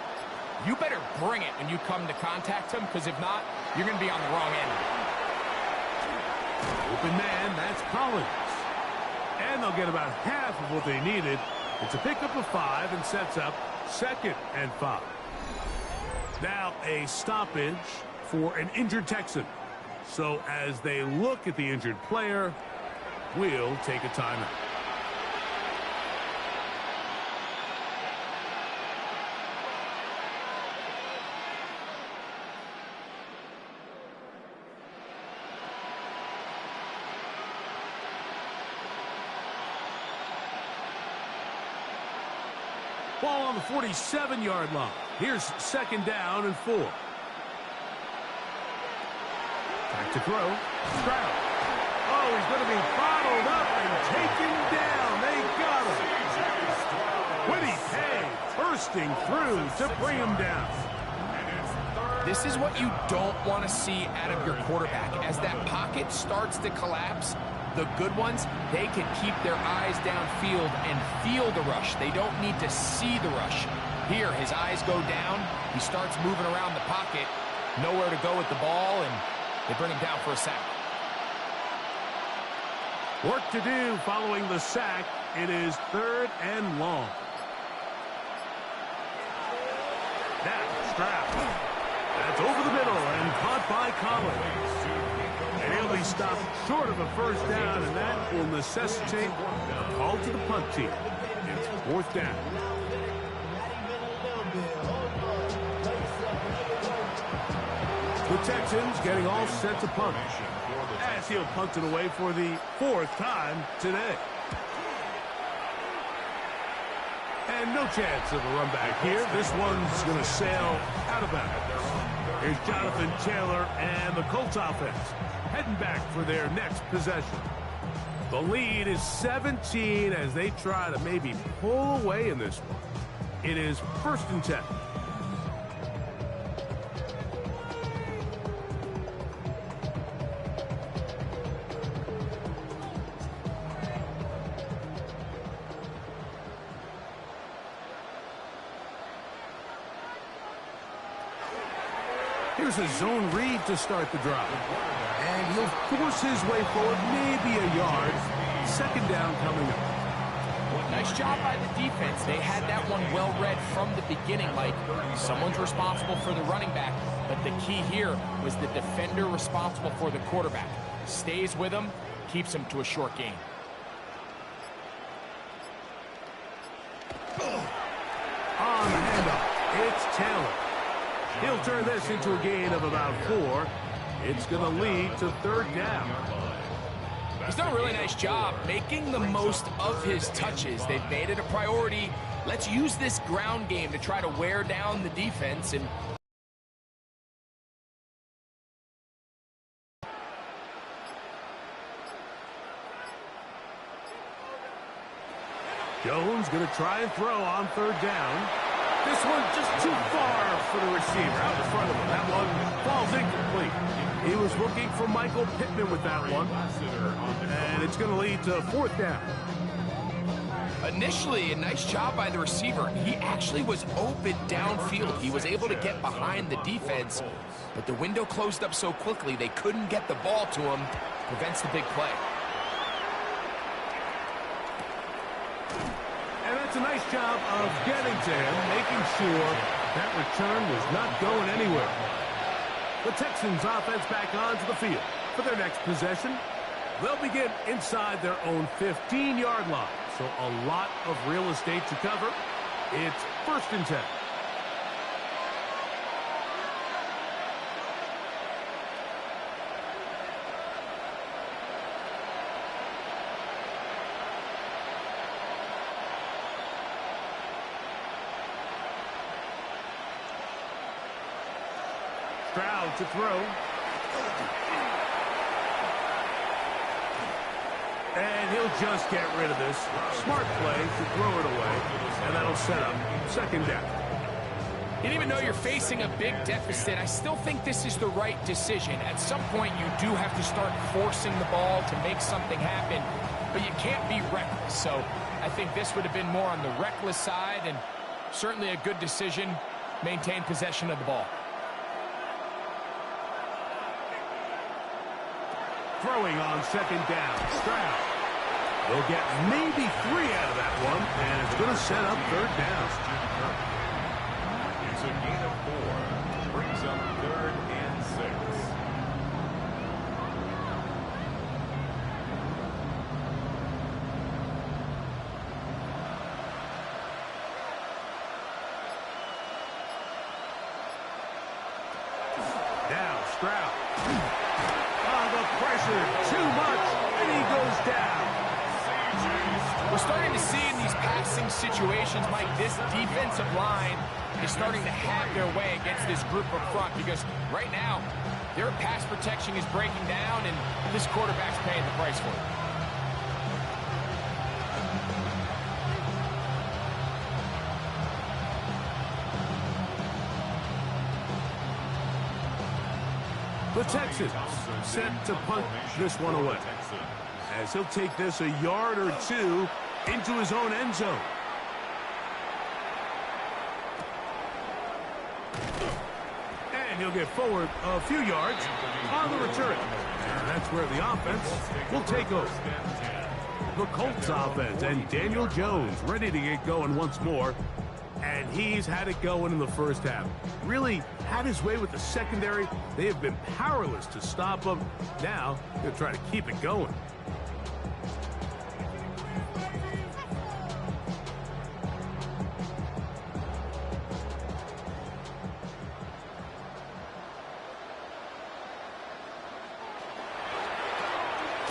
you better bring it when you come to contact him, because if not, you're going to be on the wrong end. Open man, that's Collins. And they'll get about half of what they needed. It's a pickup of 5 and sets up 2nd and 5. Now a stoppage for an injured Texan. So as they look at the injured player, we'll take a timeout. Ball on the 47-yard line. Here's 2nd down and 4. Back to throw. Stroud. Oh, he's going to be bottled up and taken down. They got him. Witty pay, bursting through to bring him down. This is what you don't want to see out of your quarterback. As that pocket starts to collapse, the good ones, they can keep their eyes downfield and feel the rush. They don't need to see the rush. Here, his eyes go down. He starts moving around the pocket. Nowhere to go with the ball, and they bring him down for a sack. Work to do following the sack. It is 3rd and long. Now, Stroud. That's over the middle and caught by Collins. And he'll be stopped short of a first down, and that will necessitate a call to the punt team. It's 4th down. The Texans getting all set to punt, as he'll punt it away for the 4th time today. And no chance of a run back here. This one's going to sail out of bounds. Here's Jonathan Taylor and the Colts offense heading back for their next possession. The lead is 17 as they try to maybe pull away in this one. It is 1st and 10. Here's a zone read to start the drive. And he'll force his way forward, maybe a yard. 2nd down coming up. Nice job by the defense. They had that one well read from the beginning, Mike. Someone's responsible for the running back, but the key here was the defender responsible for the quarterback. Stays with him, keeps him to a short gain. On the handoff, it's Taylor. He'll turn this into a gain of about 4. It's going to lead to 3rd down. He's done a really nice job making the most of his touches. They've made it a priority. Let's use this ground game to try to wear down the defense. And Jones going to try and throw on 3rd down. This one just too far for the receiver out in front of him. That one falls incomplete. He was looking for Michael Pittman with that one. And it's going to lead to 4th down. initially, a nice job by the receiver. He actually was open downfield. He was able to get behind the defense, but the window closed up so quickly they couldn't get the ball to him. Prevents the big play. And that's a nice job of getting to him, making sure that return was not going anywhere. The Texans offense back onto the field for their next possession. They'll begin inside their own 15-yard line, so a lot of real estate to cover. It's 1st and 10. Stroud to throw. And he'll just get rid of this. Smart play to throw it away, and that'll set up 2nd down. You didn't even know you're facing a big deficit. I still think this is the right decision. At some point, you do have to start forcing the ball to make something happen, but you can't be reckless. So I think this would have been more on the reckless side, and certainly a good decision. Maintain possession of the ball. Throwing on 2nd down. Stroud. They'll get maybe 3 out of that one, and it's going to set up 3rd down. It's a gain of 4. Brings up 3rd and 6. Now Stroud. The pressure too much, and he goes down. We're starting to see in these passing situations, Mike, this defensive line is starting to have their way against this group up front because right now, their pass protection is breaking down, and this quarterback's paying the price for it. The Texans set to punt this one away, as he'll take this a yard or two into his own end zone. And he'll get forward a few yards on the return. And that's where the offense will take over. The Colts offense and Daniel Jones ready to get going once more. And he's had it going in the first half. Really had his way with the secondary. They have been powerless to stop him. Now, he'll try to keep it going.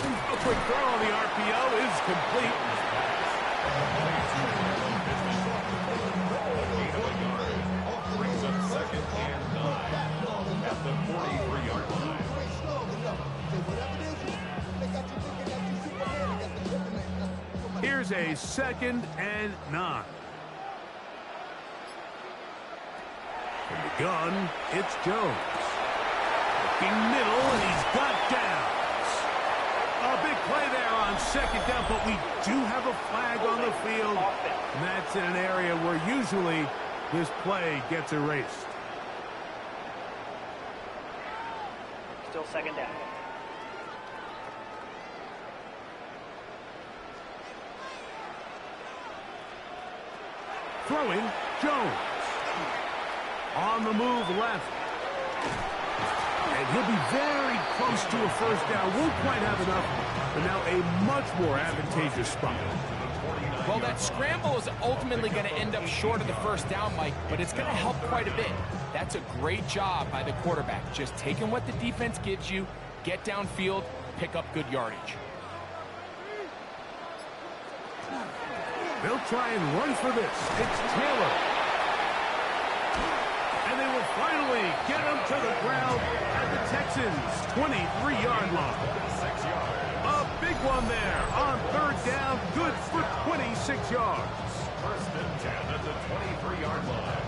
A quick throw on the RPO is complete. Here's a 2nd and 9. From the gun, it's Jones. Looking middle, and he's got downs. A big play there on 2nd down, but we do have a flag on the field. And that's in an area where usually this play gets erased. Still 2nd down. Throwing, Jones. On the move left. And he'll be very close to a first down. Won't quite have enough, but now a much more advantageous spot. Well, that scramble is ultimately going to end up short of the first down, Mike, but it's going to help quite a bit. That's a great job by the quarterback. Just taking what the defense gives you, get downfield, pick up good yardage. They'll try and run for this. It's Taylor. And they will finally get him to the ground at the Texans' 23-yard line. 6 yards. A big one there on 3rd down. Good for 26 yards. 1st and 10 at the 23-yard line.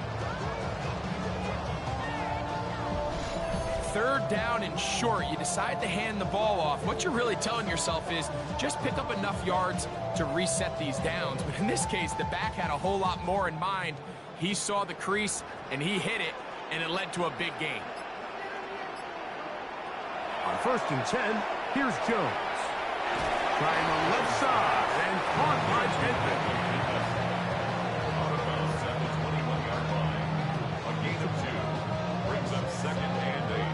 3rd down and short, you decide to hand the ball off. What you're really telling yourself is just pick up enough yards to reset these downs. But in this case, the back had a whole lot more in mind. He saw the crease, and he hit it, and it led to a big gain. On 1st and 10, here's Jones. Trying the left side and caught by Edmond. Out of bounds at the 21-yard line. A gain of 2 brings up 2nd and 8.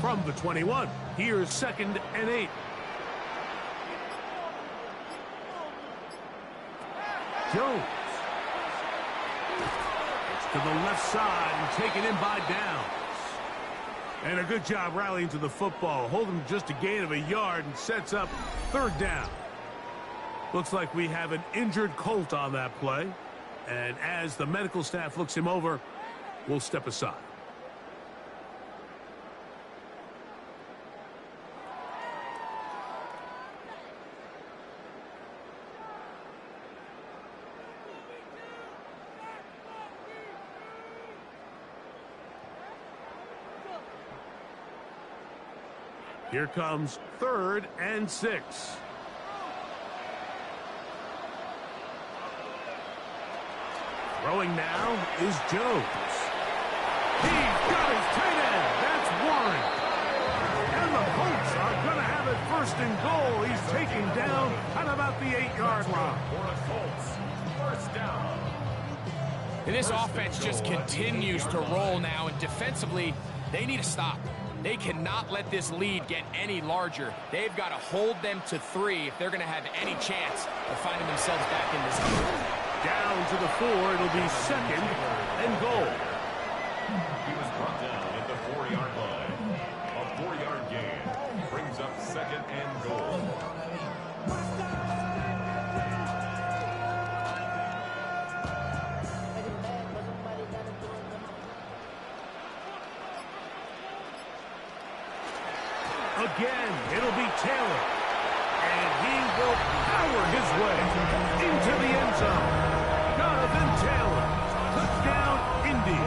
From the 21, here's 2nd and 8. Jones. It's to the left side and taken in by Downs. And a good job rallying to the football. Holding just a gain of a yard and sets up 3rd down. Looks like we have an injured Colt on that play. And as the medical staff looks him over, we'll step aside. Here comes 3rd and 6. Throwing now is Jones. He's got his tight end. That's Warren. And the Colts are going to have it 1st and goal. He's taken down at about the 8-yard line. For the Colts, 1st down. And this offense just continues to roll now, and defensively, they need to stop. They cannot let this lead get any larger. They've got to hold them to 3 if they're going to have any chance of finding themselves back in this game. Down to the 4. It'll be 2nd and goal. He was brought down at the 4-yard line. A 4-yard gain. Brings up 2nd and goal. Again, it'll be Taylor. And he will power his way into the end zone. Jonathan Taylor. Touchdown, Indy.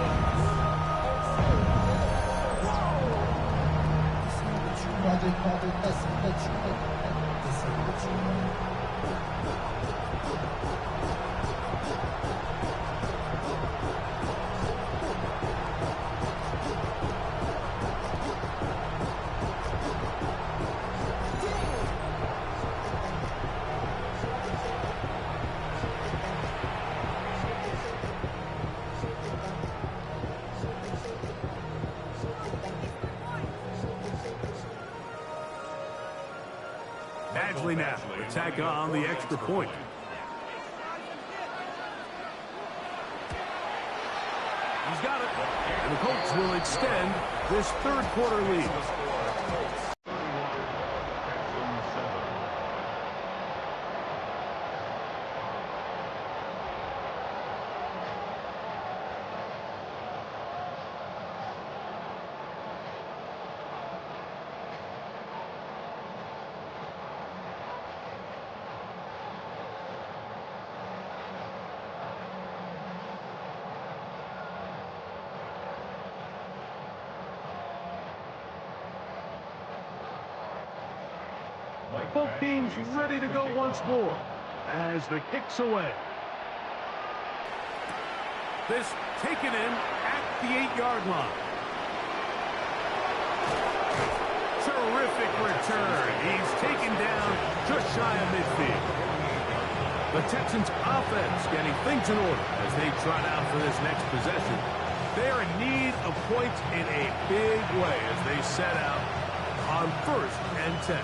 Badgley now, attack on the extra point. He's got it. And the Colts will extend this third quarter lead. Both teams ready to go once more as the kick's away. This taken in at the 8-yard line. Terrific return. He's taken down just shy of midfield. The Texans offense getting things in order as they trot out for this next possession. They're in need of points in a big way as they set out on 1st and 10.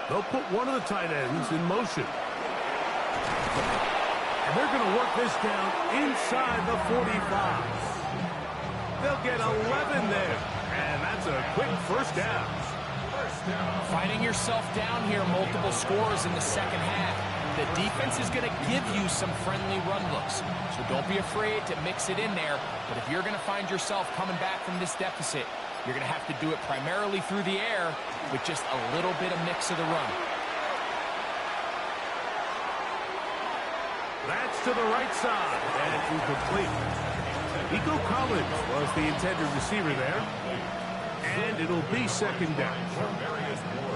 They'll put one of the tight ends in motion. And they're going to work this down inside the 45. They'll get 11 there. And that's a quick first down. Finding yourself down here, multiple scores in the second half. The defense is going to give you some friendly run looks. So don't be afraid to mix it in there. But if you're going to find yourself coming back from this deficit, you're going to have to do it primarily through the air with just a little bit of mix of the run. That's to the right side and incomplete. Nico Collins was the intended receiver there. And it'll be 2nd down.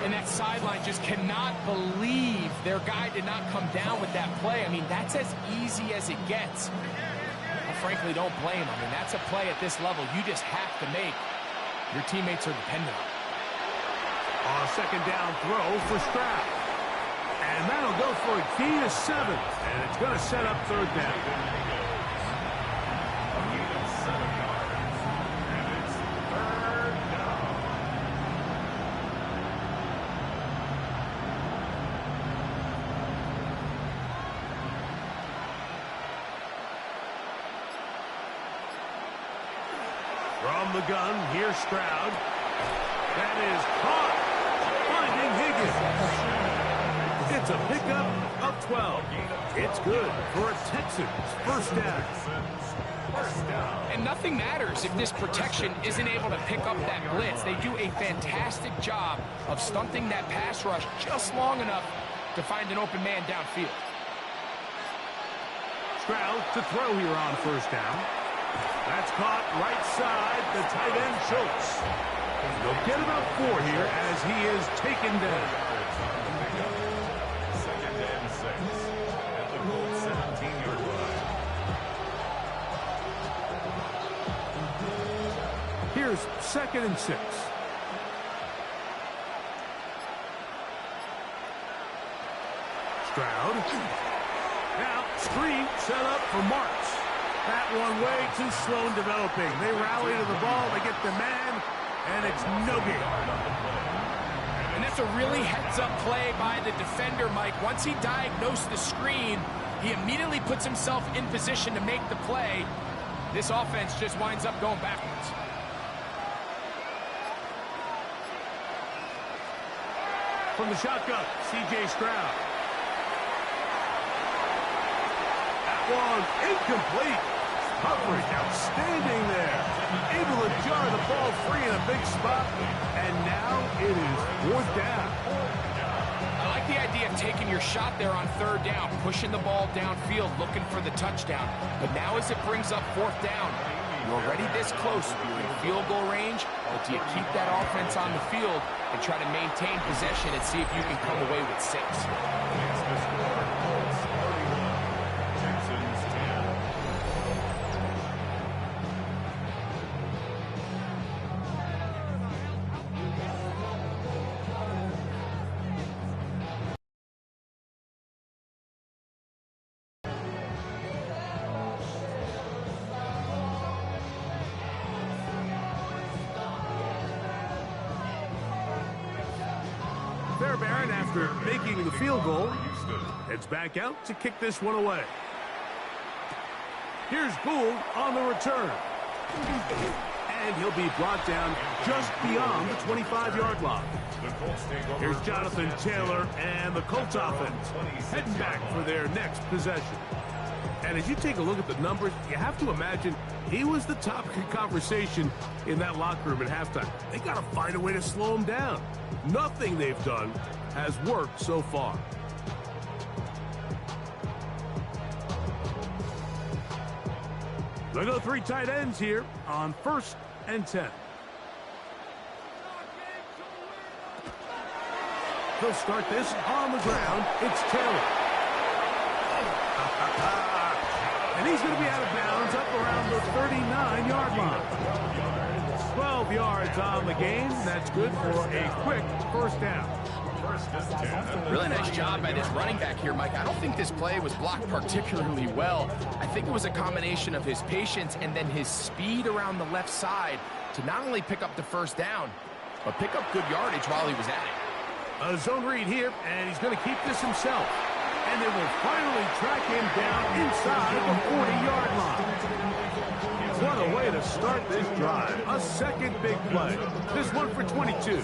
And that sideline just cannot believe their guy did not come down with that play. I mean, that's as easy as it gets. I frankly don't blame him. I mean, that's a play at this level you just have to make. Your teammates are dependent on it. On 2nd down throw for Stroud. And that'll go for a key to 7. And it's going to set up 3rd down. From the gun, here's Stroud. That is caught. Finding Higgins. It's a pickup of 12. It's good for a Texans first down. And nothing matters if this protection isn't able to pick up that blitz. They do a fantastic job of stunting that pass rush just long enough to find an open man downfield. Stroud to throw here on 1st down. That's caught right side, the tight end Schultz. They'll get about 4 here as he is taken down. 2nd and 6 at the Colts 17-yard line. Here's 2nd and 6. Stroud. Now, screen set up for Marks. That one way too slow in developing. They rally to the ball. They get the man. and it's no good. And that's a really heads-up play by the defender, Mike. Once he diagnosed the screen, he immediately puts himself in position to make the play. This offense just winds up going backwards. From the shotgun, C.J. Stroud. That one incomplete. Coverage outstanding there. Able to jar the ball free in a big spot. And now it is 4th down. I like the idea of taking your shot there on 3rd down, pushing the ball downfield, looking for the touchdown. But now as it brings up 4th down, you're already this close. You're in field goal range, but do you keep that offense on the field and try to maintain possession and see if you can come away with 6? Texans 10. Fairbairn, after making the field goal, heads back out to kick this one away. Here's Gould on the return. And he'll be brought down just beyond the 25-yard line. Here's Jonathan Taylor and the Colts offense heading back for their next possession. And as you take a look at the numbers, you have to imagine he was the topic of conversation in that locker room at halftime. They got to find a way to slow him down. Nothing they've done has worked so far. They go 3 tight ends here on 1st and 10. They'll start this on the ground. It's Taylor. And he's going to be out of bounds up around the 39-yard line. 12 yards on the game. That's good for a quick 1st down. Really nice job by this running back here, Mike. I don't think this play was blocked particularly well. I think it was a combination of his patience and then his speed around the left side to not only pick up the 1st down, but pick up good yardage while he was at it. A zone read here, and he's going to keep this himself. And they will finally track him down inside the 40-yard line. What a way to start this drive. A second big play. This one for 22.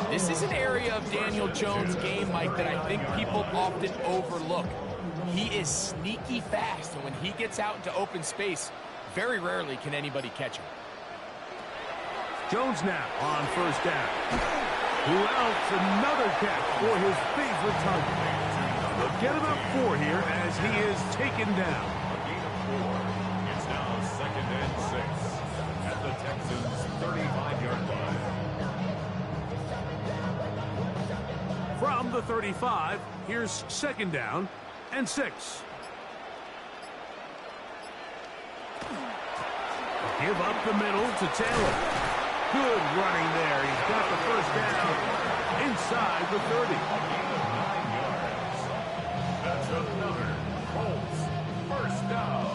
This is an area of Daniel Jones' game, Mike, that I think people often overlook. He is sneaky fast, and when he gets out into open space, very rarely can anybody catch him. Jones now on 1st down. Who else? Another catch for his favorite target. They'll get him up 4 here as he is taken down. A gain of 4. It's now 2nd and 6 at the Texans' 35-yard line. From the 35, here's 2nd down and 6. Give up the middle to Taylor. Good running there. He's got the 1st down inside the 30. That's another Colts 1st down.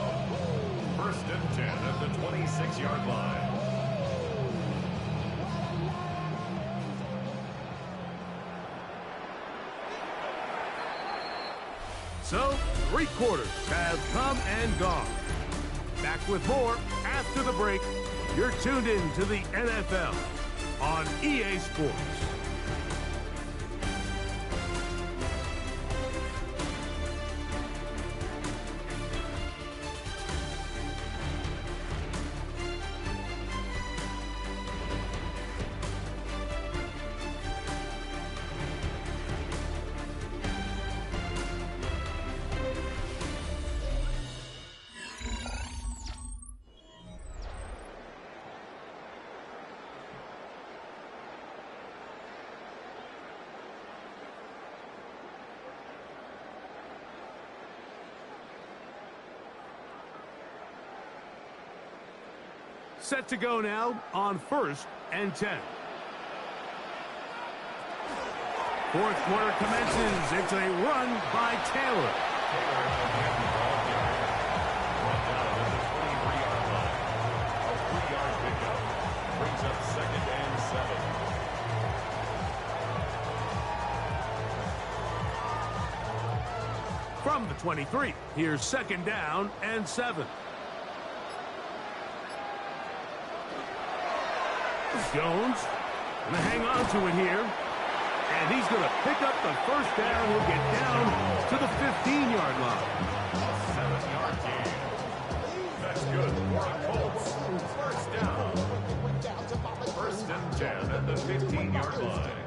1st and 10 at the 26-yard line. So, 3 quarters have come and gone. Back with more after the break. You're tuned in to the NFL on EA Sports. Set to go now on 1st and 10. 4th quarter commences. It's a run by Taylor. Brought down at the 23-yard line. A 3-yard pickup brings up 2nd From the 23, here's 2nd down and 7. Jones going to hang on to it here. And he's going to pick up the 1st down. He'll get down to the 15-yard line. 7-yard gain. That's good for the Colts. 1st down. 1st and 10 at the 15-yard line.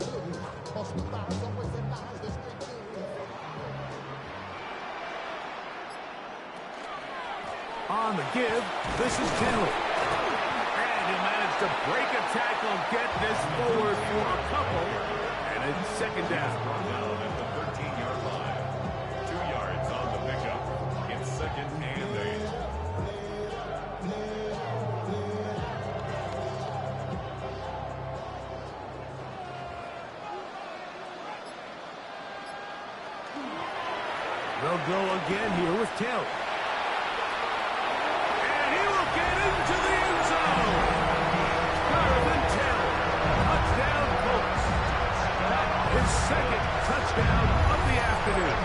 On the give, this is Taylor. And he managed to break a tackle, get this forward for a couple, and it's 2nd down. Brought down at the 13-yard line. 2 yards on the pickup. It's 2nd and 8. They'll go again here with Taylor. And he will get into the end zone. Jonathan Taylor, touchdown Colts. That is 2nd touchdown of the afternoon.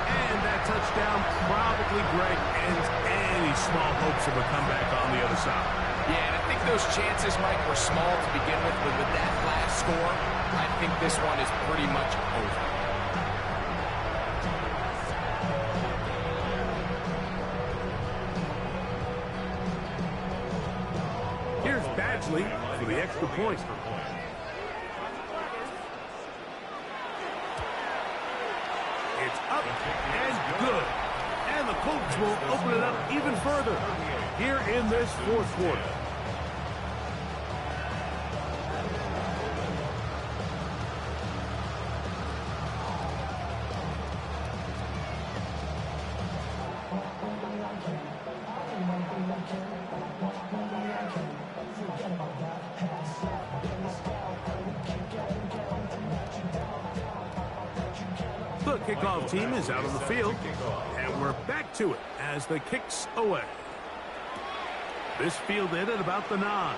And that touchdown probably, Greg, ends any small hopes of a comeback on the other side. Yeah, and I think those chances, Mike, were small to begin with, but with that last score, I think this one is pretty much over. Here's Badgley for the extra point. It's up and good. And the Colts will open it up even further here in this 4th quarter. The kickoff team is out on the field, and we're back to it as the kicks away. This fielded at about the 9.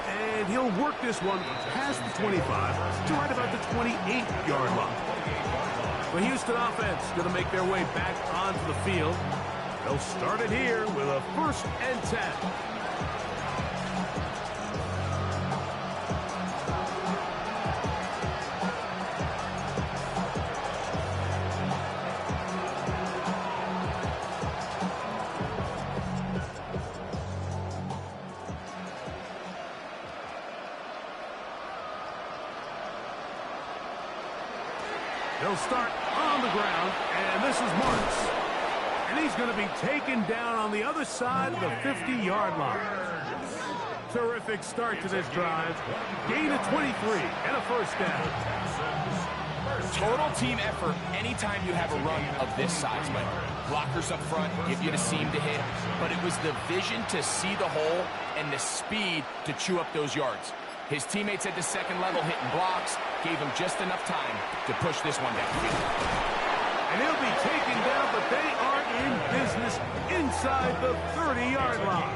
And he'll work this one past the 25 to right about the 28-yard line. The Houston offense going to make their way back onto the field. They'll start it here with a 1st and 10. They'll start on the ground, and this is Marks. And he's going to be taken down on the other side of the 50-yard line. Terrific start to this drive. Gain of 23 and a 1st down. Total team effort anytime you have a run of this size, Mike. Blockers up front give you the seam to hit, but it was the vision to see the hole and the speed to chew up those yards. His teammates at the 2nd level hitting blocks gave him just enough time to push this one downfield. And he'll be taken down, but they are in business inside the 30-yard line.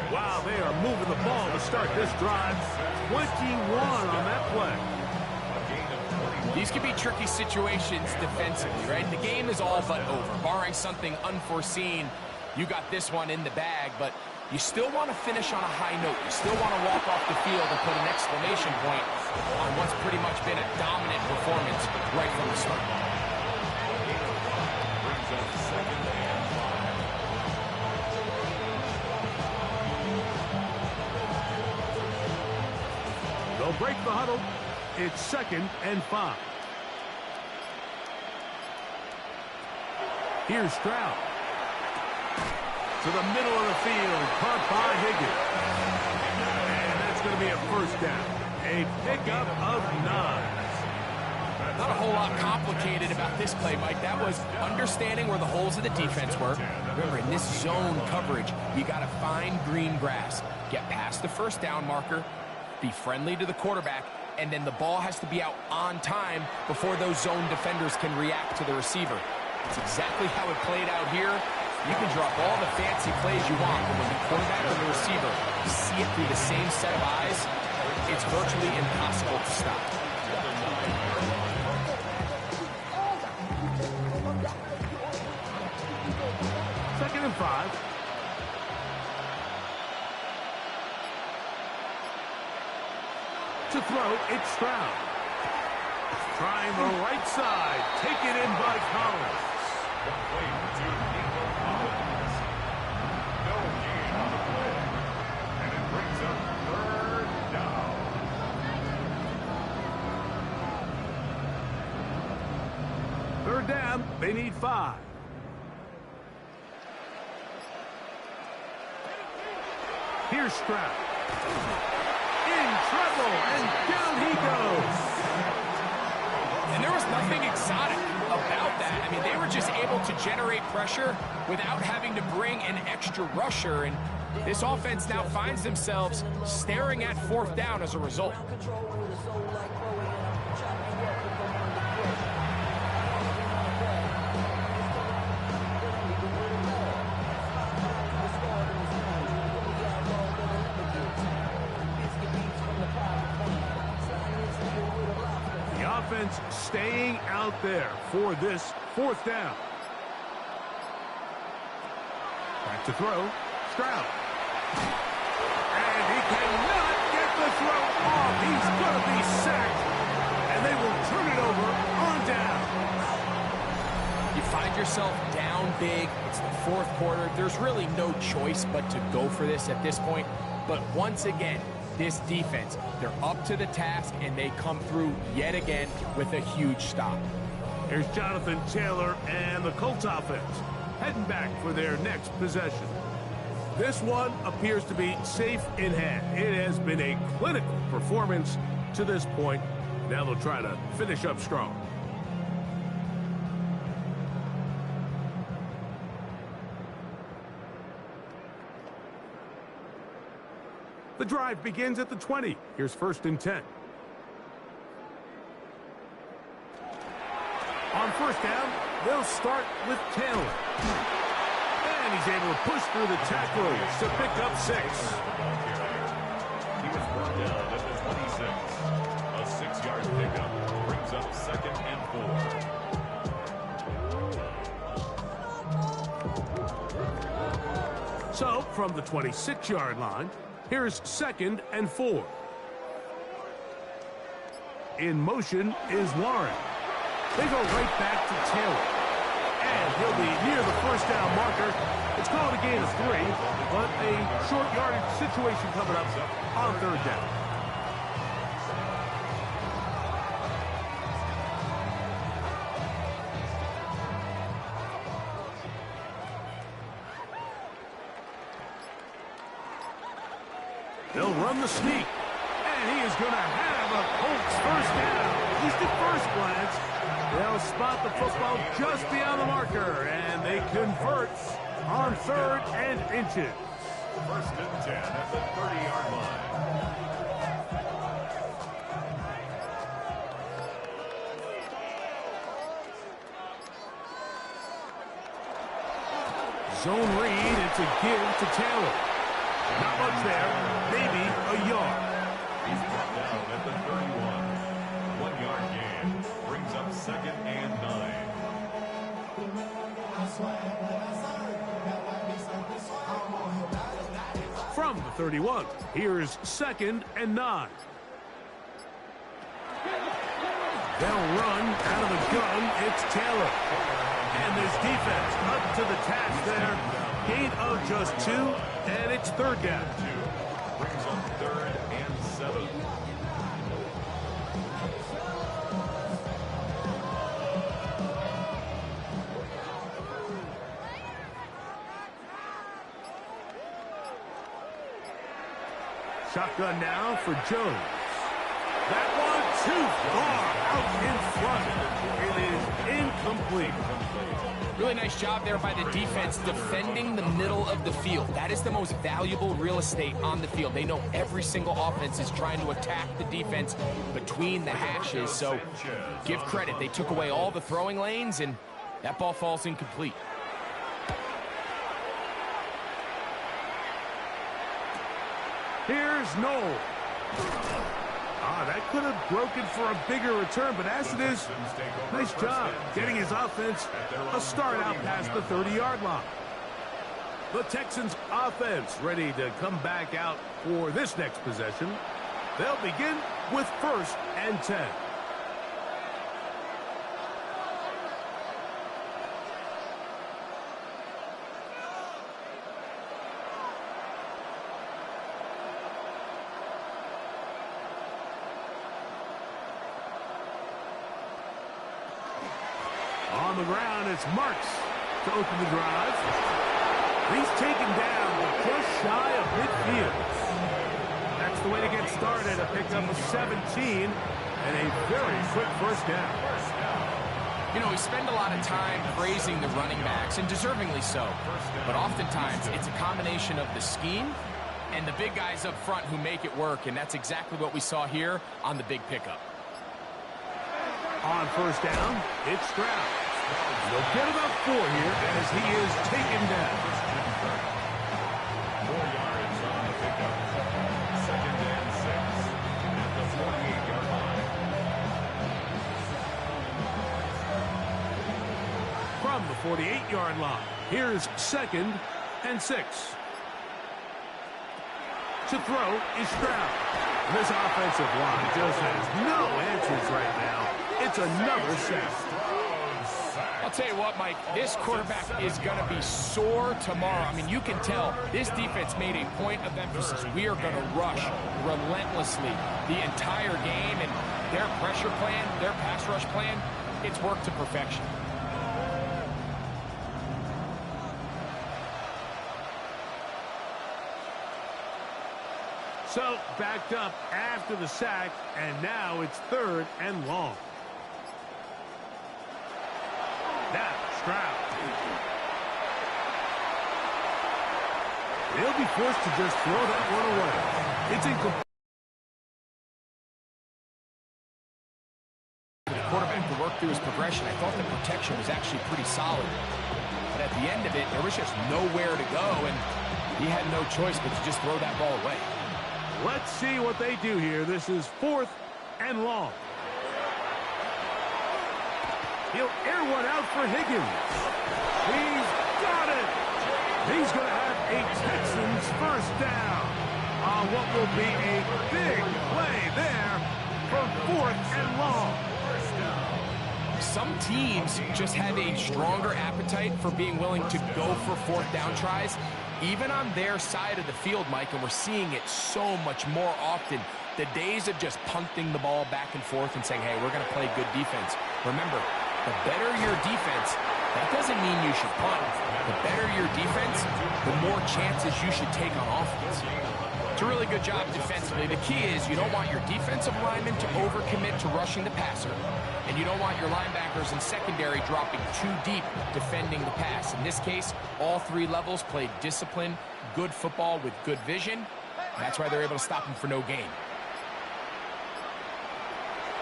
Wow, they are moving the ball to start this drive. 21 on that play. These could be tricky situations defensively, right? The game is all but over. Barring something unforeseen, you got this one in the bag, but you still want to finish on a high note. You still want to walk off the field and put an exclamation point on what's pretty much been a dominant performance right from the start. Brings up 2nd and 5. They'll break the huddle. It's 2nd and 5. Here's Stroud. To the middle of the field, caught by Higgins. And that's going to be a 1st down. A pickup of 9. Not a whole lot complicated about this play, Mike. That was understanding where the holes of the defense were. Remember, in this zone coverage, you got to find green grass. Get past the 1st down marker, be friendly to the quarterback, and then the ball has to be out on time before those zone defenders can react to the receiver. It's exactly how it played out here. You can drop all the fancy plays you want, but when the quarterback and the receiver see it through the same set of eyes, it's virtually impossible to stop. throw, it's Stroud. Trying the right side. Taken in by Collins. Complete to Nico Collins. No gain on the play. And it brings up third down. Third down, they need 5. Here's Stroud. In trouble, and down he goes. And there was nothing exotic about that. I mean, they were just able to generate pressure without having to bring an extra rusher. And this offense now finds themselves staring at 4th down as a result. Offense staying out there for this 4th down. Back to throw. Stroud. And he cannot get the throw off. He's going to be sacked. And they will turn it over on down. You find yourself down big. It's the 4th quarter. There's really no choice but to go for this at this point. But once again, this defense, they're up to the task, and they come through yet again with a huge stop. Here's Jonathan Taylor and the Colts offense heading back for their next possession. This one appears to be safe in hand. It has been a clinical performance to this point. Now they'll try to finish up strong. The drive begins at the 20. Here's 1st and 10. On 1st down, they'll start with Taylor. And he's able to push through the tackles to pick up 6. He was brought down at the 26. A 6-yard pickup brings up 2nd and 4. So, from the 26-yard line, here's 2nd and 4. In motion is Warren. They go right back to Taylor. And he'll be near the 1st down marker. It's called a gain of 3, but a short yardage situation coming up on 3rd down. They'll run the sneak. And he is going to have a Colts 1st down. At least at first glance. They'll spot the football just beyond the marker. And they convert on 3rd and inches. 1st and 10 at the 30-yard line. Zone read. It's a give to Taylor. Not much there. Maybe a yard. He's brought down at the 31. 1-yard gain brings up 2nd and 9. From the 31, here's 2nd and 9. They'll run out of the gun. It's Taylor. And this defense up to the task there. Gain of just 2, and it's 3rd down. Brings up 3rd and 7. Shotgun now for Jones. That one too far out in front. It is incomplete. Really nice job there by the defense defending the middle of the field. That is the most valuable real estate on the field. They know every single offense is trying to attack the defense between the hashes. So give credit. They took away all the throwing lanes, and that ball falls incomplete. Here's Noel. That could have broken for a bigger return, but as it is, nice job getting his offense a start out past the 30-yard line. The Texans offense ready to come back out for this next possession. They'll begin with 1st and 10. On the ground, it's Marks to open the drive. He's taken down, but just shy of midfield. That's the way to get started. A pickup of 17 and a very quick 1st down. You know, we spend a lot of time praising the running backs, and deservingly so. But oftentimes, it's a combination of the scheme and the big guys up front who make it work, and that's exactly what we saw here on the big pickup. On 1st down, it's Stroud. He'll get about 4 here as he is taken down. 4 yards on the pickup. 2nd and 6 at the 48-yard line. From the 48-yard line, here's 2nd and 6. To throw is Stroud. This offensive line just has no answers right now. It's another sack. I'll tell you what, Mike, this quarterback is going to be sore tomorrow. I mean, you can tell this defense made a point of emphasis. We are going to rush relentlessly the entire game, and their pressure plan, their pass rush plan, it's worked to perfection. So, backed up after the sack, and now it's 3rd and long. Now, Stroud. They'll be forced to just throw that one away. It's incomplete. The quarterback to work through his progression. I thought the protection was actually pretty solid. But at the end of it, there was just nowhere to go, and he had no choice but to just throw that ball away. Let's see what they do here. This is 4th and long. He'll air one out for Higgins. He's got it. He's going to have a Texans 1st down on what will be a big play there from 4th and long. Some teams just have a stronger appetite for being willing to go for 4th down tries, even on their side of the field, Mike, and we're seeing it so much more often. The days of just punting the ball back and forth and saying, hey, we're going to play good defense. Remember, the better your defense, that doesn't mean you should punt. The better your defense, the more chances you should take on offense. It's a really good job defensively. The key is you don't want your defensive linemen to overcommit to rushing the passer, and you don't want your linebackers and secondary dropping too deep defending the pass. In this case, all 3 levels played disciplined, good football with good vision. That's why they're able to stop him for no gain.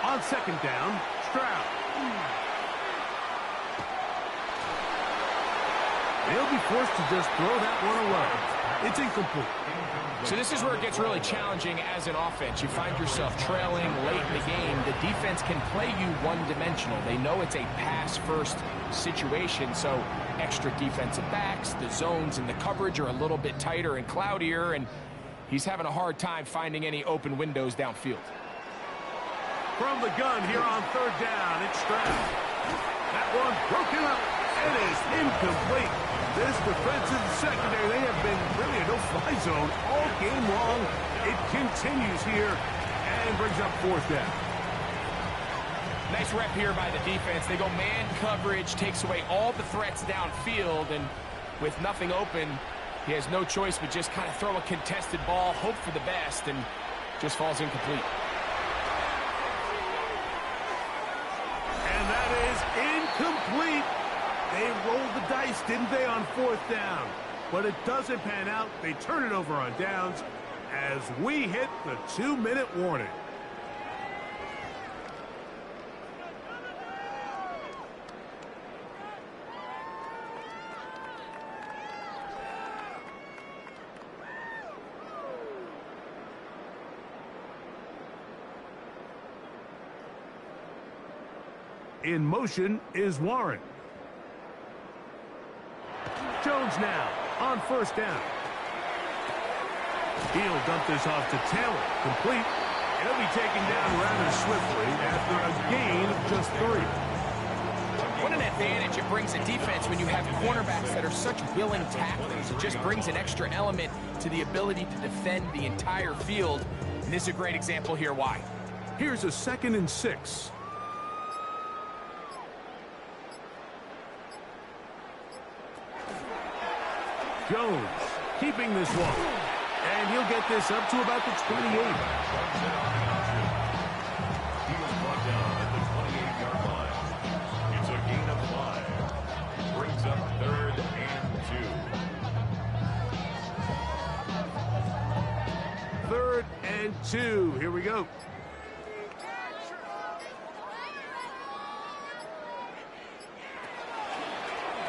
On 2nd down, Stroud. They'll be forced to just throw that one away. It's incomplete. So this is where it gets really challenging as an offense. You find yourself trailing late in the game. The defense can play you one-dimensional. They know it's a pass-first situation, so extra defensive backs, the zones and the coverage are a little bit tighter and cloudier, and he's having a hard time finding any open windows downfield. From the gun here on 3rd down, it's Stroud. That one broken up. It is incomplete. This defensive secondary, they have been really a no-fly zone all game long. It continues here and brings up 4th down. Nice rep here by the defense. They go man coverage, takes away all the threats downfield, and with nothing open, he has no choice but just kind of throw a contested ball, hope for the best, and just falls incomplete. And that is incomplete. They rolled the dice, didn't they, on 4th down? But it doesn't pan out. They turn it over on downs as we hit the 2-minute warning. In motion is Warren. Jones now on 1st down. He'll dump this off to Taylor. Complete. He'll be taken down rather swiftly after a gain of just 3. What an advantage it brings a defense when you have cornerbacks that are such willing tacklers. It just brings an extra element to the ability to defend the entire field. And this is a great example here why. Here's a 2nd and 6. Jones keeping this one. And he'll get this up to about the 28. He was brought down at the 28-yard line. It's a gain of 5. Brings up 3rd and 2. 3rd and 2. Here we go.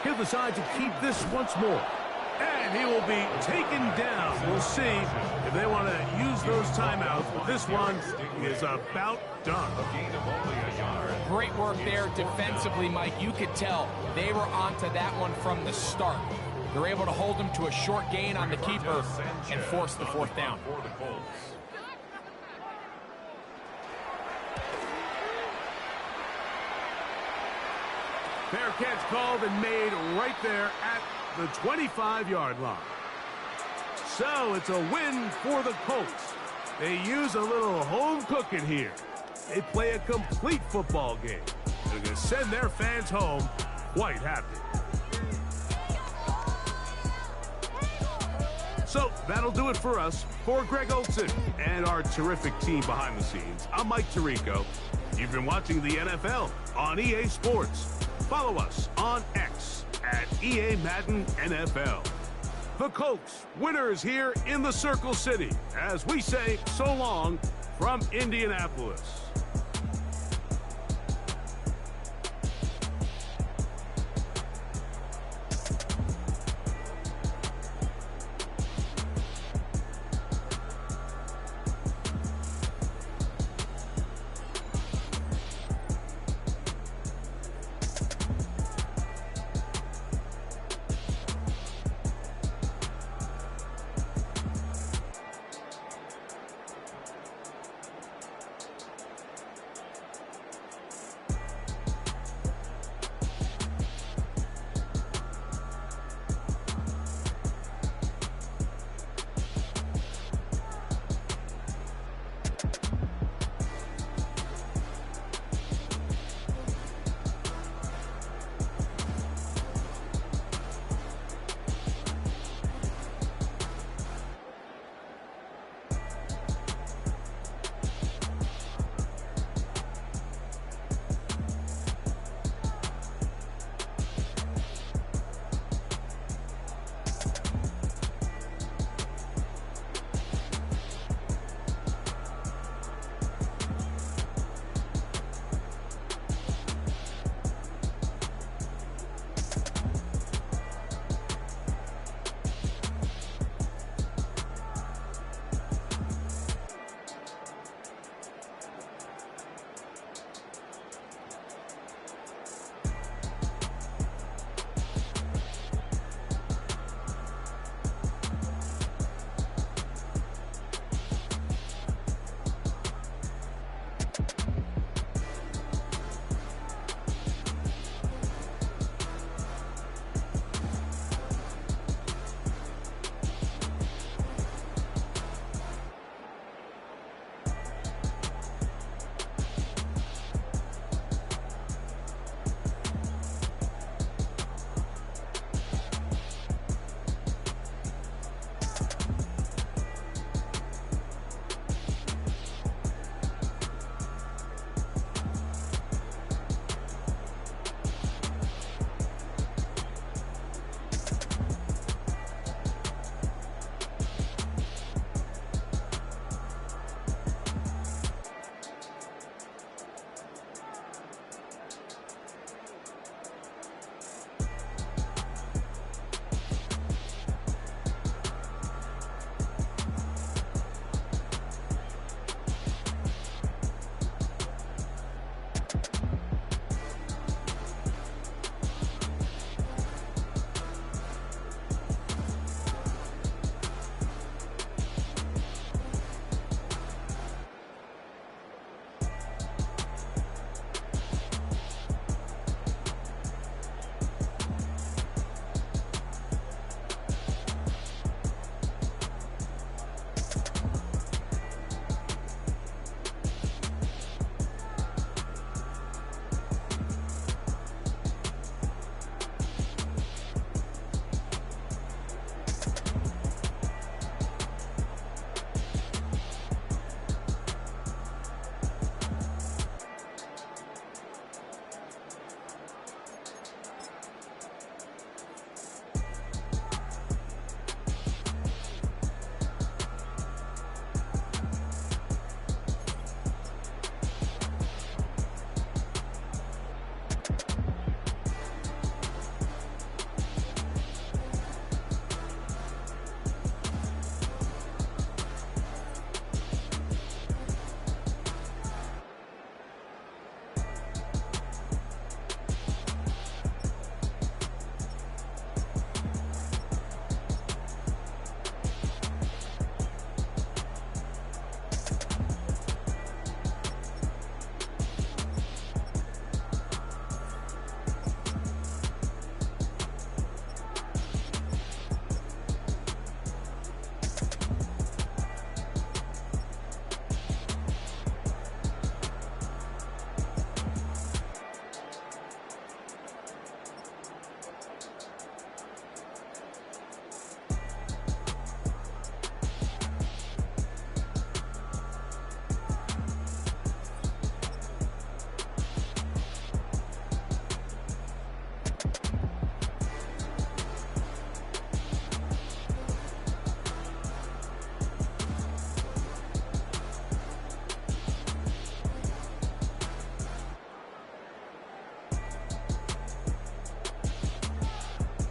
He'll decide to keep this once more. And he will be taken down. We'll see if they want to use those timeouts. But this one is about done. A gain of only a yard. Great work there defensively, Mike. You could tell they were onto that one from the start. They're able to hold him to a short gain on the keeper and force the 4th down. For the Colts. Fair catch called and made right there at the 25-yard line. So it's a win for the Colts. They use a little home cooking here. They play a complete football game. They're going to send their fans home quite happy. So that'll do it for us. For Greg Olson and our terrific team behind the scenes, I'm Mike Tirico. You've been watching the NFL on EA Sports. Follow us on X at EA Madden NFL. The Colts, winners here in the Circle City, as we say so long from Indianapolis.